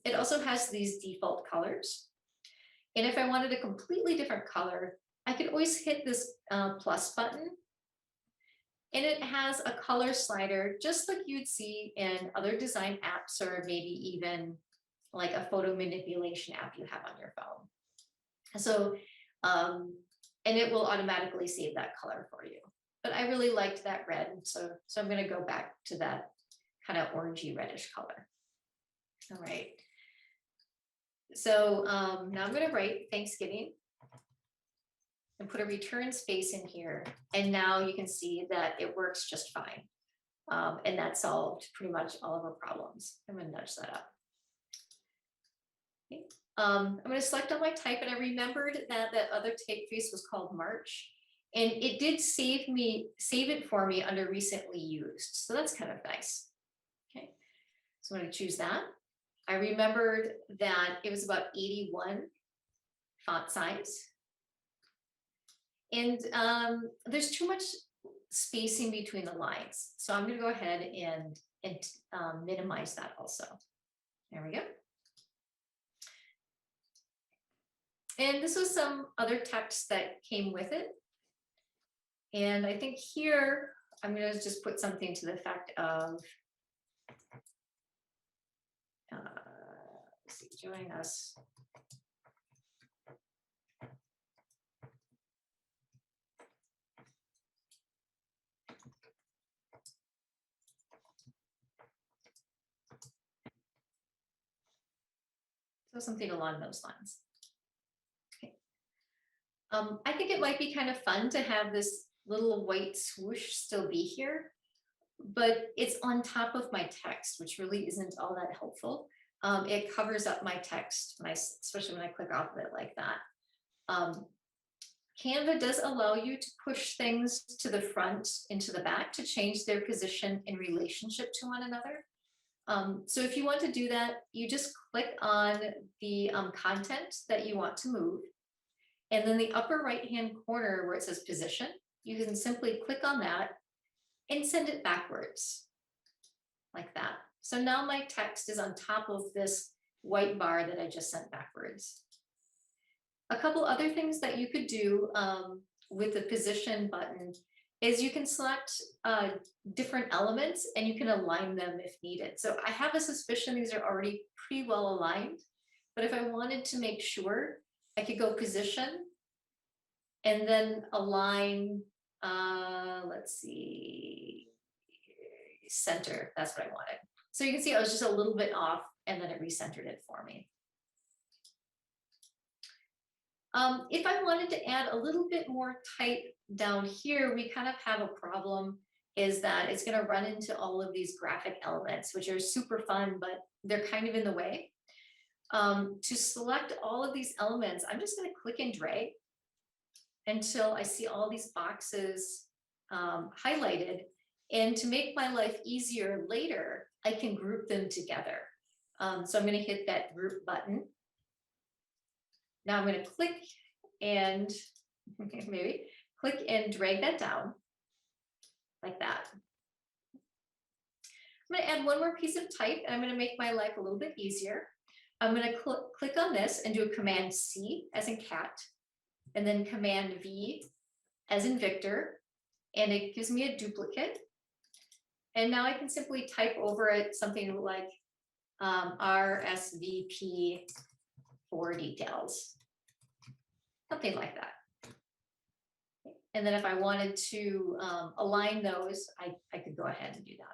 It also has these default colors. And if I wanted a completely different color, I could always hit this plus button. And it has a color slider, just like you'd see in other design apps, or maybe even like a photo manipulation app you have on your phone. So, and it will automatically save that color for you. But I really liked that red, so I'm going to go back to that kind of orangey reddish color. All right. So now I'm going to write Thanksgiving and put a return space in here. And now you can see that it works just fine. And that solved pretty much all of our problems. I'm going to nudge that up. Okay. I'm going to select on my type, and I remembered that that other typeface was called March. And it did save it for me under recently used. So that's kind of nice. Okay. So I'm going to choose that. I remembered that it was about 81 font size. And there's too much spacing between the lines. So I'm going to go ahead and minimize that also. There we go. And this was some other text that came with it. And I think here, I'm going to just put something to the effect of, let's see, join us. So something along those lines. Okay. I think it might be kind of fun to have this little white swoosh still be here, but it's on top of my text, which really isn't all that helpful. It covers up my text, especially when I click off of it like that. Canva does allow you to push things to the front and to the back to change their position in relationship to one another. So if you want to do that, you just click on the content that you want to move. And then the upper right-hand corner where it says position, you can simply click on that and send it backwards like that. So now my text is on top of this white bar that I just sent backwards. A couple other things that you could do with the position button is you can select different elements and you can align them if needed. So I have a suspicion these are already pretty well aligned, but if I wanted to make sure, I could go position and then align, let's see, center, that's what I wanted. So you can see I was just a little bit off and then it recentered it for me. If I wanted to add a little bit more type down here, we kind of have a problem, is that it's going to run into all of these graphic elements, which are super fun, but they're kind of in the way. To select all of these elements, I'm just going to click and drag until I see all these boxes highlighted. And to make my life easier later, I can group them together. So I'm going to hit that group button. Now I'm going to click and maybe click and drag that down like that. I'm going to add one more piece of type and I'm going to make my life a little bit easier. I'm going to click on this and do a Command C as in cat, and then Command V as in Victor, and it gives me a duplicate. And now I can simply type over it something like RSVP for details, something like that. And then if I wanted to align those, I could go ahead and do that.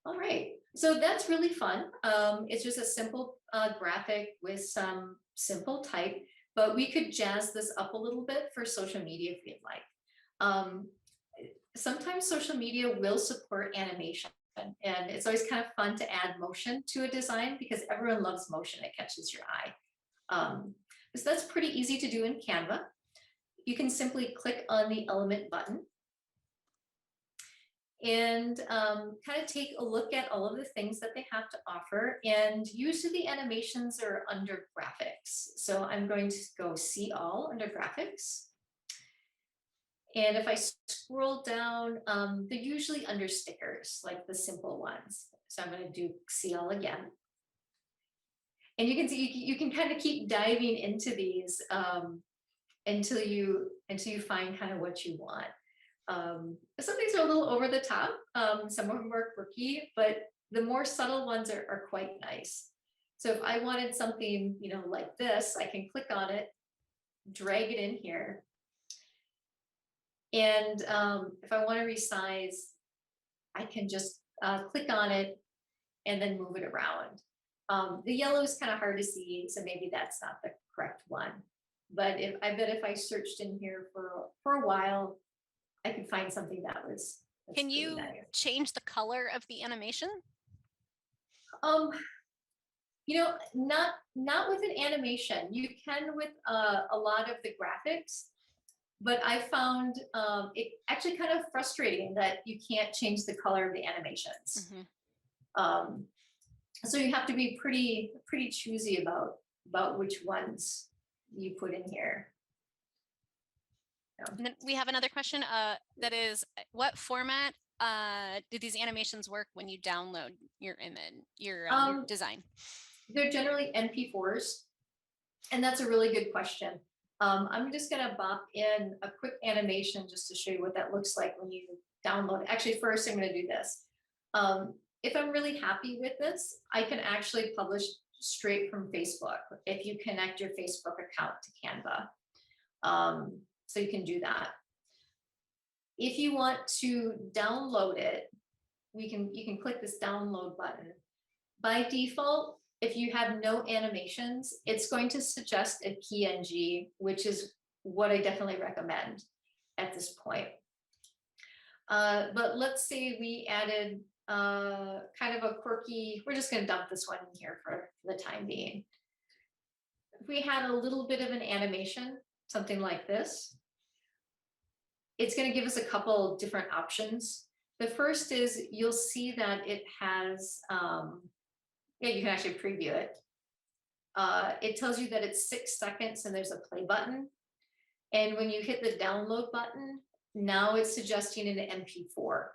All right, so that's really fun. It's just a simple graphic with some simple type, but we could jazz this up a little bit for social media if we'd like. Sometimes social media will support animation, and it's always kind of fun to add motion to a design because everyone loves motion. It catches your eye. So that's pretty easy to do in Canva. You can simply click on the element button and kind of take a look at all of the things that they have to offer. And usually the animations are under graphics. So I'm going to go see all under graphics. And if I scroll down, they're usually under stickers, like the simple ones. So I'm going to do see all again. And you can see you can kind of keep diving into these until you find kind of what you want. Some of these are a little over the top. Some of them are quirky, but the more subtle ones are quite nice. So if I wanted something, like this, I can click on it, drag it in here. And if I want to resize, I can just click on it and then move it around. The yellow is kind of hard to see, so maybe that's not the correct one. But I bet if I searched in here for a while, I could find something that's Can you nice. change the color of the animation? Not with an animation. You can with a lot of the graphics, but I found it actually kind of frustrating that you can't change the color of the animations. Mm-hmm. So you have to be pretty choosy about which ones you put in here. And then we have another question that is, what format do these animations work when you download your image, your design? They're generally MP4s, and that's a really good question. I'm just going to bop in a quick animation just to show you what that looks like when you download. Actually, first I'm going to do this. If I'm really happy with this, I can actually publish straight from Facebook if you connect your Facebook account to Canva. So you can do that. If you want to download it, you can click this download button. By default, if you have no animations, it's going to suggest a PNG, which is what I definitely recommend at this point. But let's say we added kind of a quirky, we're just going to dump this one in here for the time being. If we had a little bit of an animation, something like this, it's going to give us a couple different options. The first is you'll see that it has, yeah, you can actually preview it. It tells you that it's 6 seconds and there's a play button. And when you hit the download button, now it's suggesting an MP4.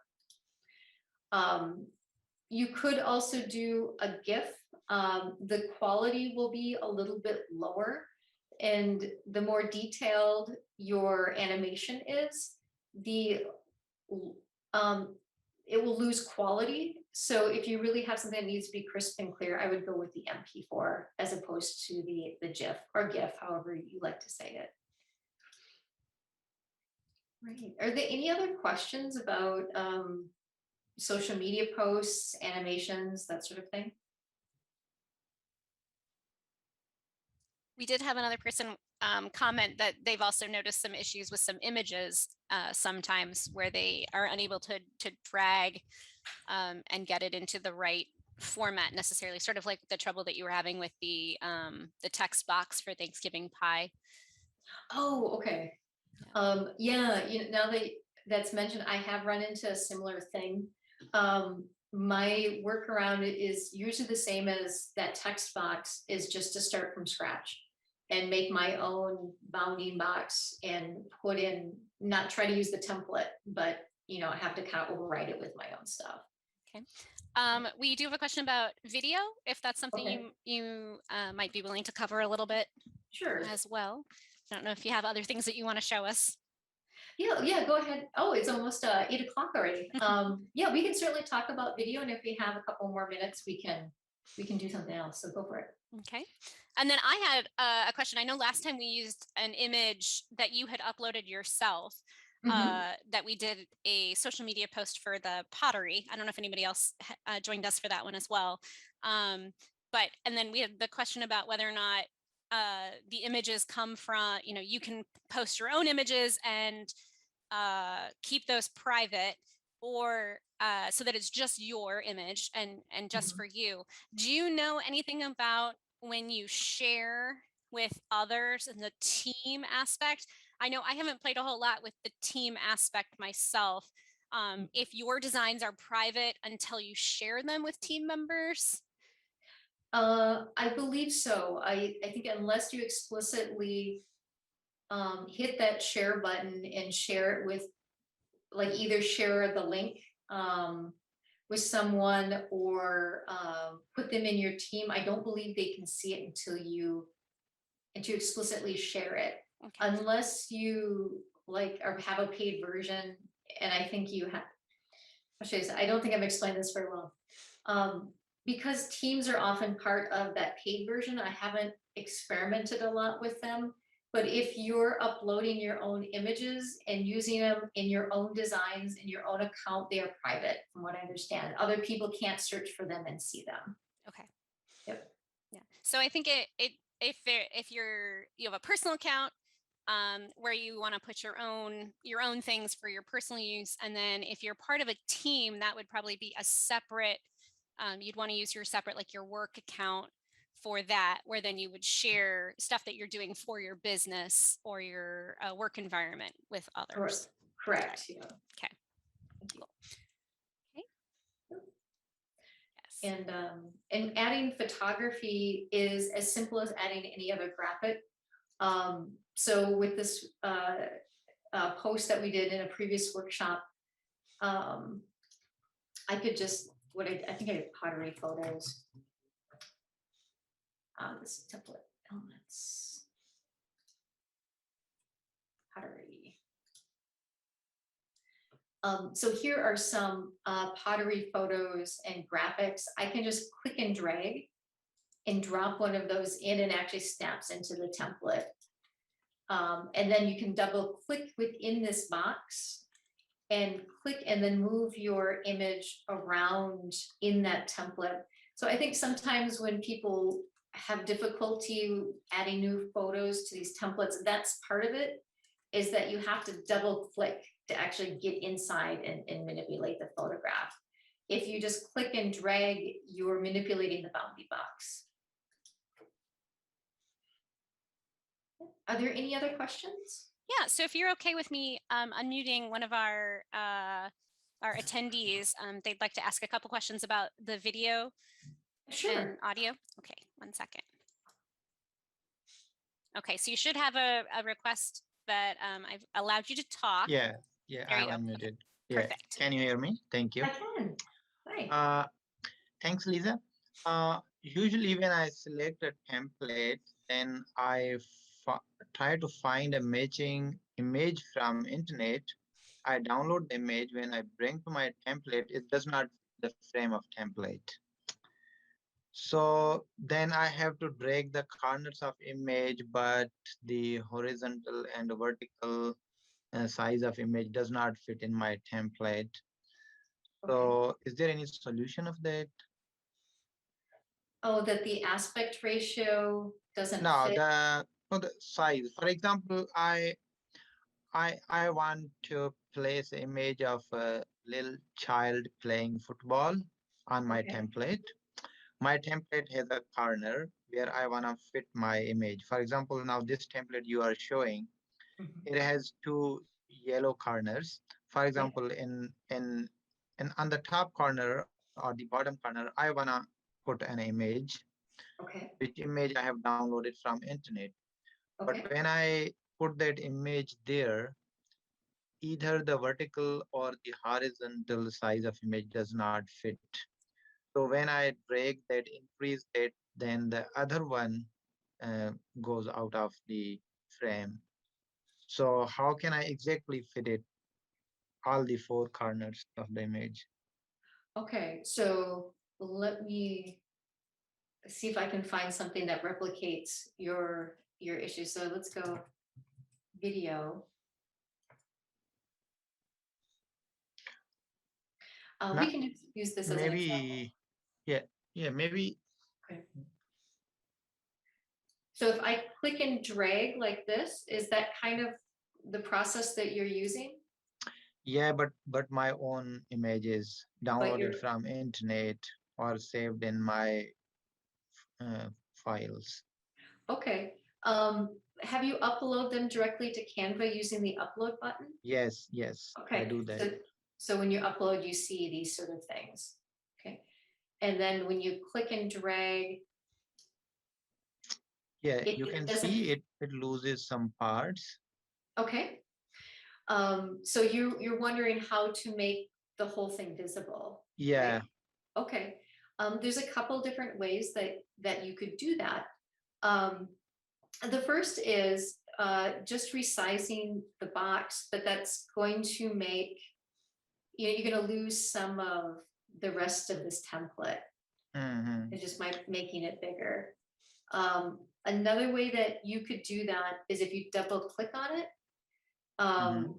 You could also do a GIF. The quality will be a little bit lower, and the more detailed your animation is, it will lose quality. So if you really have something that needs to be crisp and clear, I would go with the MP4 as opposed to the GIF or GIF, however you like to say it. Right. Are there any other questions about social media posts, animations, that sort of thing? We did have another person comment that they've also noticed some issues with some images sometimes where they are unable to drag and get it into the right format necessarily, sort of like the trouble that you were having with the text box for Thanksgiving pie. Oh, okay. Yeah, now that that's mentioned, I have run into a similar thing. My workaround is usually the same as that text box, is just to start from scratch and make my own bounding box and put in, not try to use the template, but I have to kind of override it with my own stuff. Okay. We do have a question about video, if that's something Okay. you might be willing to cover a little bit. Sure. As well. I don't know if you have other things that you want to show us. Yeah, go ahead. Oh, it's almost 8 o'clock already. Yeah, we can certainly talk about video, and if we have a couple more minutes, we can do something else. So go for it. Okay. And then I had a question. I know last time we used an image that you had uploaded yourself, that we did a social media post for the pottery. I don't know if anybody else joined us for that one as well. But and then we had the question about whether or not the images come from, you can post your own images and keep those private, or so that it's just your image and just for you. Do you know anything about when you share with others and the team aspect? I know I haven't played a whole lot with the team aspect myself. If your designs are private until you share them with team members? I believe so. I think unless you explicitly hit that share button and share it with, like, either share the link with someone or put them in your team, I don't believe they can see it until you explicitly share it. Okay. Unless you or have a paid version, and I think you have. I don't think I've explained this very well. Because teams are often part of that paid version, I haven't experimented a lot with them. But if you're uploading your own images and using them in your own designs in your own account, they are private, from what I understand. Other people can't search for them and see them. Okay. Yep. Yeah. So I think if you have a personal account where you want to put your own things for your personal use, and then if you're part of a team, that would probably be a separate. You'd want to use your separate, like your work account for that, where then you would share stuff that you're doing for your business or your work environment with others. Correct. Yeah. Okay. Cool. Okay. Yes. And adding photography is as simple as adding any other graphic. So with this post that we did in a previous workshop, I could just, I think I have pottery photos. This template elements, pottery. So here are some pottery photos and graphics. I can just click and drag and drop one of those in, and actually snaps into the template. And then you can double click within this box and click and then move your image around in that template. So I think sometimes when people have difficulty adding new photos to these templates, that's part of it, is that you have to double click to actually get inside and manipulate the photograph. If you just click and drag, you're manipulating the bounding box. Are there any other questions? Yeah, so if you're okay with me unmuting one of our attendees, they'd like to ask a couple questions about the video Sure. and audio. Okay, 1 second. Okay, so you should have a request that I've allowed you to talk. Yeah, There I you have go. unmuted. Yeah, Perfect. can you hear me? Thank you. I can. Hi. Thanks, Lisa. Usually when I select a template, then I try to find a matching image from internet. I download the image. When I bring to my template, it does not fit the frame of template. So then I have to drag the corners of image, but the horizontal and vertical size of image does not fit in my template. Okay. So is there any solution of that? Oh, that the aspect ratio doesn't No, fit? the size. For example, I want to place an image of a little child playing football on my Okay. template. My template has a corner where I want to fit my image. For example, now this template you are showing, Mhm. it has two yellow corners. For Yeah. example, in on the top corner or the bottom corner, I wanna put an image, Okay. which image I have downloaded from internet. But Okay. when I put that image there, either the vertical or the horizontal size of image does not fit. So when I drag that, increase that, then the other one goes out of the frame. So how can I exactly fit it all the four corners of the image? Okay. So let me see if I can find something that replicates your issue. So let's go video. We Not can just use this as an example. maybe, yeah, maybe, Okay. So if I click and drag like this, is that kind of the process that you're using? yeah, but my own images But downloaded you're from internet or saved in my files. okay. Have you upload them directly to Canva using the upload button? Yes, I Okay, do that. so when you upload, you see these sort of things. Okay. And then when you click and drag, Yeah, it, you it can doesn't, see it loses some parts. okay. So you're wondering how to make the whole thing visible, Yeah. right? Okay. There's a couple different ways that you could do that. The first is just resizing the box, but that's going to make, you're going to lose some of the rest of this template. Mm-hmm. It just might making it bigger. Another way that you could do that is if you double click on it. Mm-hmm.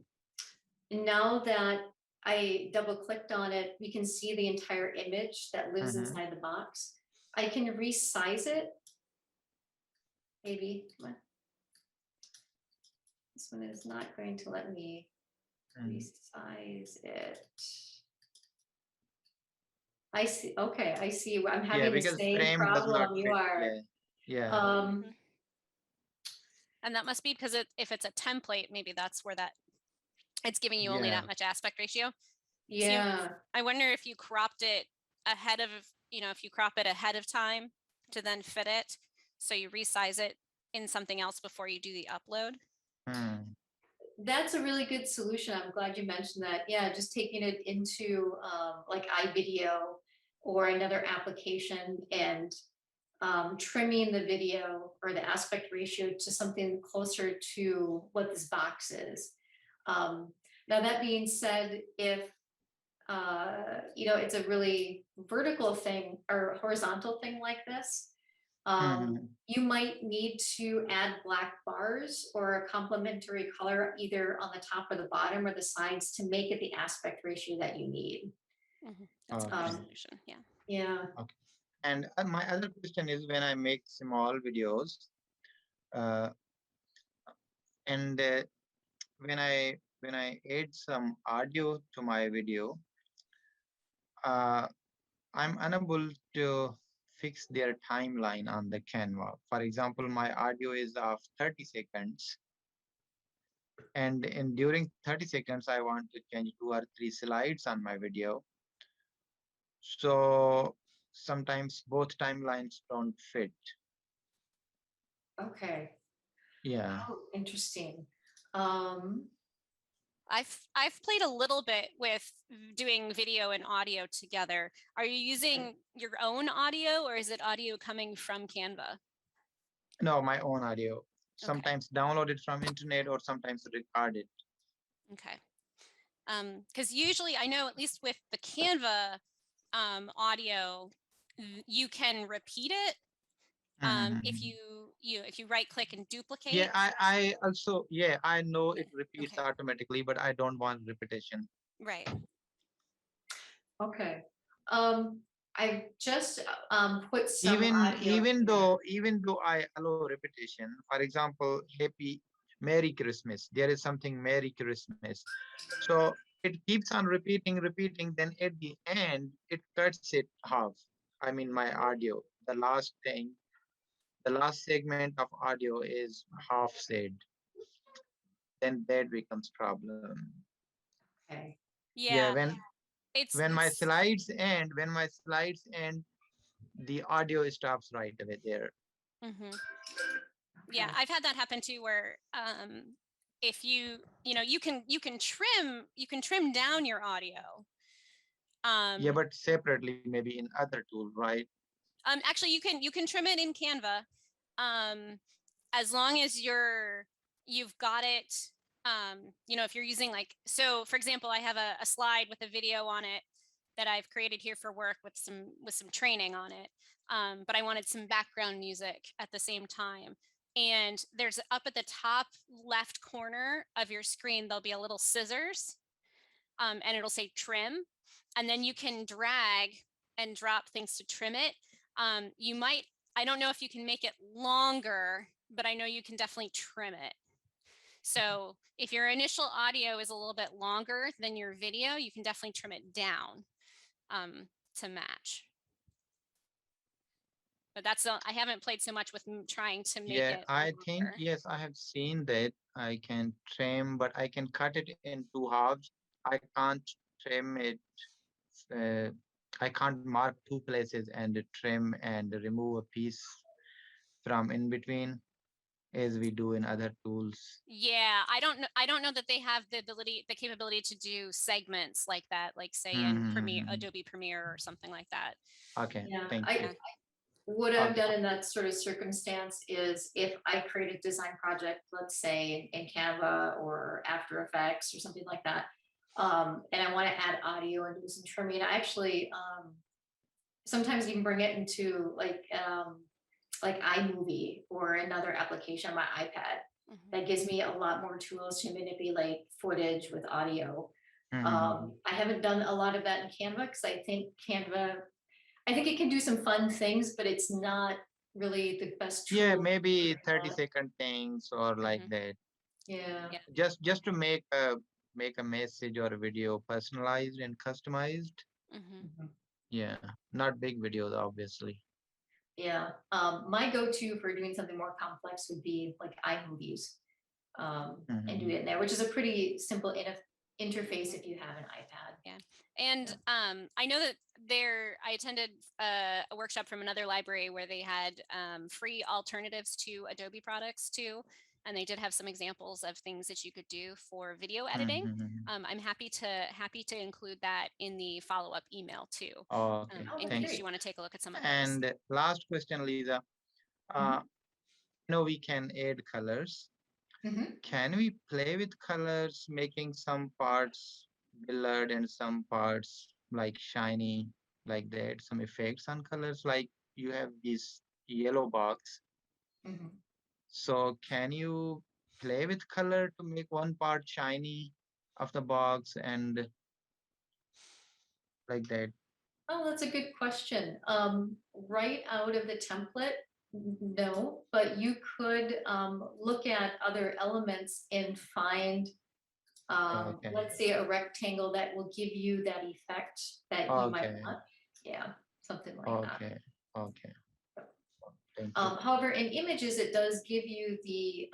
Now that I double clicked on it, we can see the entire image that lives Mm-hmm. inside the box. I can resize it. Maybe, come on. This one is not going to let me resize it. I see, okay, I see, I'm Yeah, having the because same frame does not problem you fit. are. Yeah. Mhm. And that must be because if it's a template, maybe that's where that it's giving you only Yeah. that much aspect ratio. Yeah. I wonder if you cropped it ahead of, if you crop it ahead of time to then fit it, so you resize it in something else before you do the upload. Mm. That's a really good solution. I'm glad you mentioned that. Yeah, just taking it into like iVideo or another application and trimming the video or the aspect ratio to something closer to what this box is. Now that being said, if it's a really vertical thing or horizontal thing like this, you might need to add black bars or a complementary color either on the top or the bottom or the sides to make it the aspect ratio that you need. That's a better Okay. solution. Yeah. Yeah. Okay. And my other question is when I make small videos, uh, and when I add some audio to my video, uh, I'm unable to fix their timeline on the Canva. For example, my audio is of 30 seconds, and in during 30 seconds, I want to change 2 or 3 slides on my video. So sometimes both timelines don't fit. Okay. Yeah. Oh, interesting. Um, I've played a little bit with doing video and audio together. Are you using your own audio or is it audio coming from Canva? No, my own audio. Okay, Sometimes download it from internet or sometimes record it. okay. Because usually I know at least with the Canva audio, you can repeat it if Mhm. you right click and Yeah, duplicate. I also, yeah, I know Yeah. it repeats Okay. automatically, but I don't want repetition. Right. okay. I just put some Even audio even here. though even though I allow repetition, for example, happy Merry Christmas. There is something Merry Christmas. So it keeps on repeating, then at the end it cuts it half. I mean my audio. The last thing, the last segment of audio is half said, then that becomes problem. Okay. Yeah, Yeah. when my It's slides end, the audio stops right away there. mhm. Yeah, Okay. I've had that happen too where if you can trim down your audio. Yeah, Um but separately, maybe in other tool, right? actually you can trim it in Canva. Um as long as you've got it if you're using like, so for example, I have a slide with a video on it that I've created here for work with some training on it. But I wanted some background music at the same time. And there's up at the top left corner of your screen, there'll be a little scissors, and it'll say trim. And then you can drag and drop things to trim it. You might, I don't know if you can make it longer, but I know you can definitely trim it. So if your initial audio is a little bit longer than your video, you can definitely trim it down to match. But I haven't played so much with trying to make Yeah, it I think, longer. yes, I have seen that. I can trim, but I can cut it in two halves. I can't trim it. Uh, I can't mark two places and trim and remove a piece from in between as we do in other tools. Yeah, I don't know that they have the capability to do segments like that, like say in Premiere, Mm-hmm. Adobe Premiere or something like that. Okay, Yeah. thank I you. Yeah. What I've Okay. done in that sort of circumstance is if I create a design project, let's say in Canva or After Effects or something like that, and I want to add audio and do some trimming, I actually sometimes you can bring it into like iMovie or another application on my iPad Mhm. that gives me a lot more tools to manipulate footage with audio. Mm-hmm. I haven't done a lot of that in Canva because I think it can do some fun things, but it's not really the best Yeah, tool. maybe 30-second things or like Mhm. that. Yeah. Yeah. Just to make a message or a video personalized and customized. Mhm. Mhm. Yeah, not big videos, obviously. Yeah. My go-to for doing something more complex would be like iMovies, and do Mhm. it in there, which is a pretty simple interface Mhm. if you have an iPad. Yeah. And Yeah. I know that I attended a workshop from another library where they had free alternatives to Adobe products too. And they did have some examples of things that you could do for video editing. Mhm. I'm happy to include that in the follow-up email too, Okay, Oh, in that's thank case you. you great. want to take a look at some of those. And last question, Lisa. Mhm. I know we can add colors. Mhm. Can we play with colors, making some parts blurred and some parts like shiny, like that? Some effects on colors, like you have this yellow box. Mhm. So can you play with color to make one part shiny of the box and like that? Oh, that's a good question. right out of the template, no, but you could look at other elements and find, Okay. let's say, a rectangle that will give you that effect that you might Okay. want. Yeah, something like that. Okay. Okay. Thank you. However, in images, it does give you the,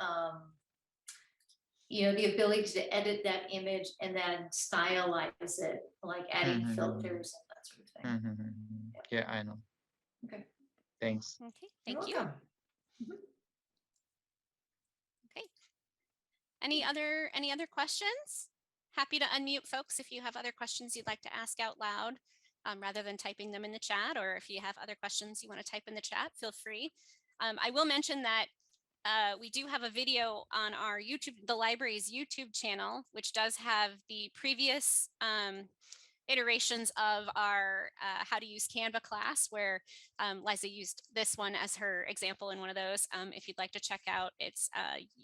you know, the ability to edit that image and then stylize it, like adding filters and that sort of thing. Yeah, I know. Okay, Thanks. Okay, you're thank you. welcome. Okay. Any other questions? Happy to unmute folks if you have other questions you'd like to ask out loud, rather than typing them in the chat, or if you have other questions you want to type in the chat, feel free. I will mention that we do have a video on our YouTube, the library's YouTube channel, which does have the previous iterations of our how to use Canva class, where Liza used this one as her example in one of those. If you'd like to check out, it's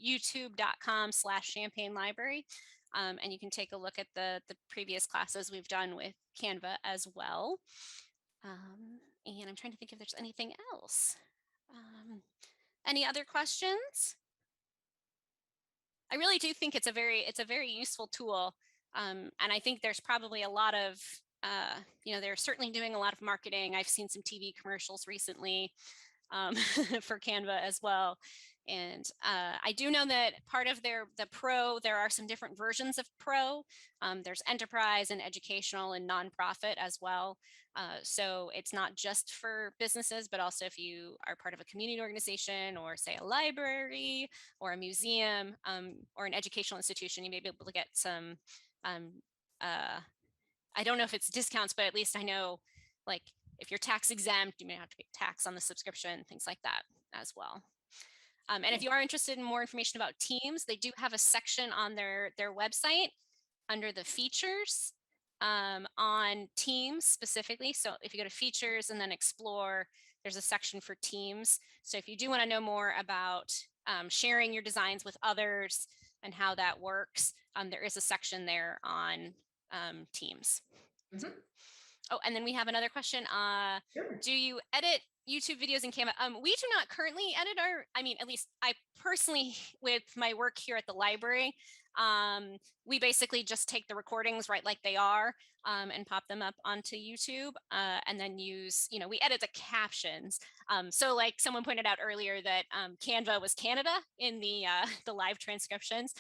youtube.com/Champaign library. And you can take a look at the previous classes we've done with Canva as well. And I'm trying to think if there's anything else. Any other questions? I really do think it's a very useful tool. And I think there's probably a lot of, you know, they're certainly doing a lot of marketing. I've seen some TV commercials recently for Canva as well. And I do know that part of the Pro, there are some different versions of Pro. There's enterprise and educational and nonprofit as well. So it's not just for businesses, but also if you are part of a community organization, or say a library or a museum, or an educational institution, you may be able to get some, I don't know if it's discounts, but at least I know, like, if you're tax exempt, you may have to pay tax on the subscription, things like that as well. And if you are interested in more information about Teams, they do have a section on their website under the features on Teams specifically. So if you go to features and then explore, there's a section for Teams. So if you do want to know more about sharing your designs with others and how that works, there is a section there on Teams. Oh, and then we have another question. Sure. Do you edit YouTube videos in Canva? We do not currently edit our, I mean, at least I personally, with my work here at the library, we basically just take the recordings right like they are, and pop them up onto YouTube, and then use, you know, we edit the captions. So like someone pointed out earlier that Canva was Canada in the live transcriptions.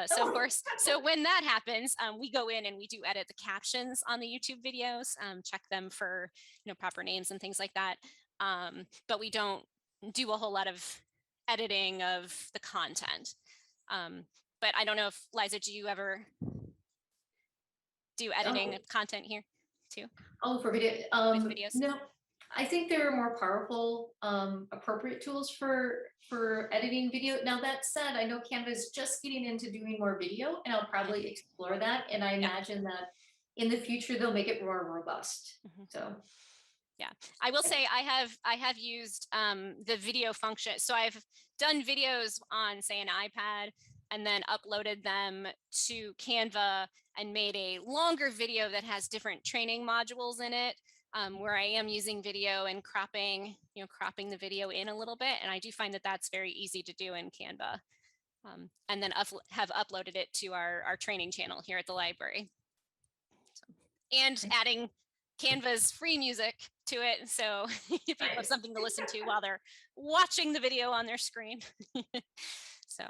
So of course, so when that happens, we go in and we do edit the captions on the YouTube videos, check them for, you know, proper names and things like that. But we don't do a whole lot of editing of the content. But I don't know if, Liza, do you ever do editing of content here too? Oh, for video. With videos? No, I think there are more powerful, appropriate tools for editing video. Now that said, I know Canva is just getting into doing more video, and I'll probably explore that. And I imagine that in the future they'll make it more robust. So. Yeah, I will say I have used the video function. So I've done videos on, say, an iPad, and then uploaded them to Canva and made a longer video that has different training modules in it, where I am using video and cropping the video in a little bit. And I do find that that's very easy to do in Canva. And then have uploaded it to our training channel here at the library. And adding Canva's free music to it, so if people have something to listen to while they're watching the video on their screen. So,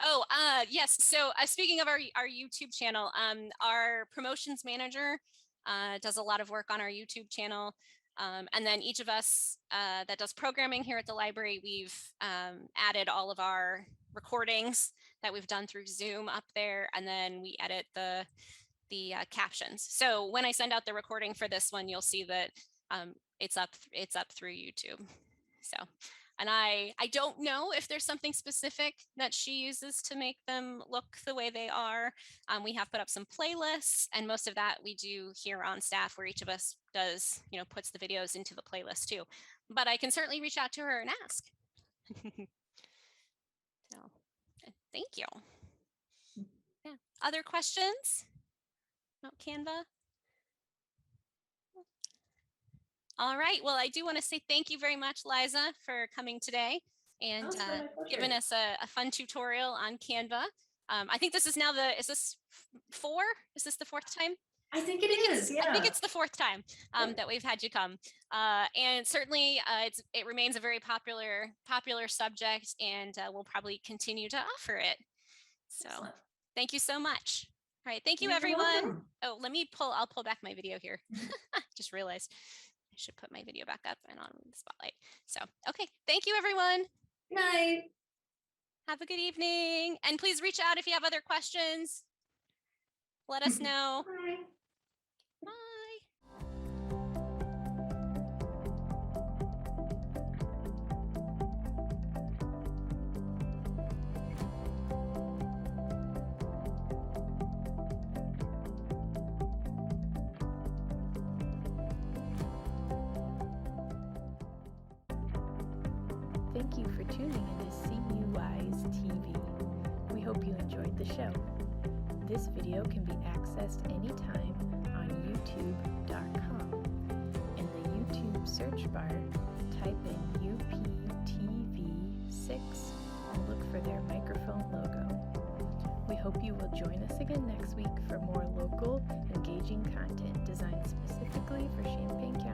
oh, yes. So speaking of our YouTube channel, our promotions manager does a lot of work on our YouTube channel. And then each of us that does programming here at the library, we've added all of our recordings that we've done through Zoom up there, and then we edit the captions. So when I send out the recording for this one, you'll see that it's up through YouTube. So, and I don't know if there's something specific that she uses to make them look the way they are. We have put up some playlists, and most of that we do here on staff, where each of us does, you know, puts the videos into the playlist too. But I can certainly reach out to her and ask. So, thank you. Yeah. Other questions about Canva? All right. Well, I do want to say thank you very much, Liza, for coming today and It's been my giving pleasure. us a fun tutorial on Canva. I think this is now is this 4? Is this the 4th time? I think it is. I think Yeah. it's the 4th time Yep. that we've had you come, and certainly it remains a very popular subject, and we'll probably continue to offer it. So Excellent. thank you so much. All right, thank you, You're everyone. welcome. Oh, I'll pull back my video here. Just realized I should put my video back up and on the spotlight. So, okay, thank you, everyone. Good night. Have a good evening, and please reach out if you have other questions. Let us know. Bye. Bye. Thank you for tuning into CUI's TV. We hope you enjoyed the show. This video can be accessed anytime on youtube.com. In the YouTube search bar, type in UPTV6 and look for their microphone logo. We hope you will join us again next week for more local, engaging content designed specifically for Champaign County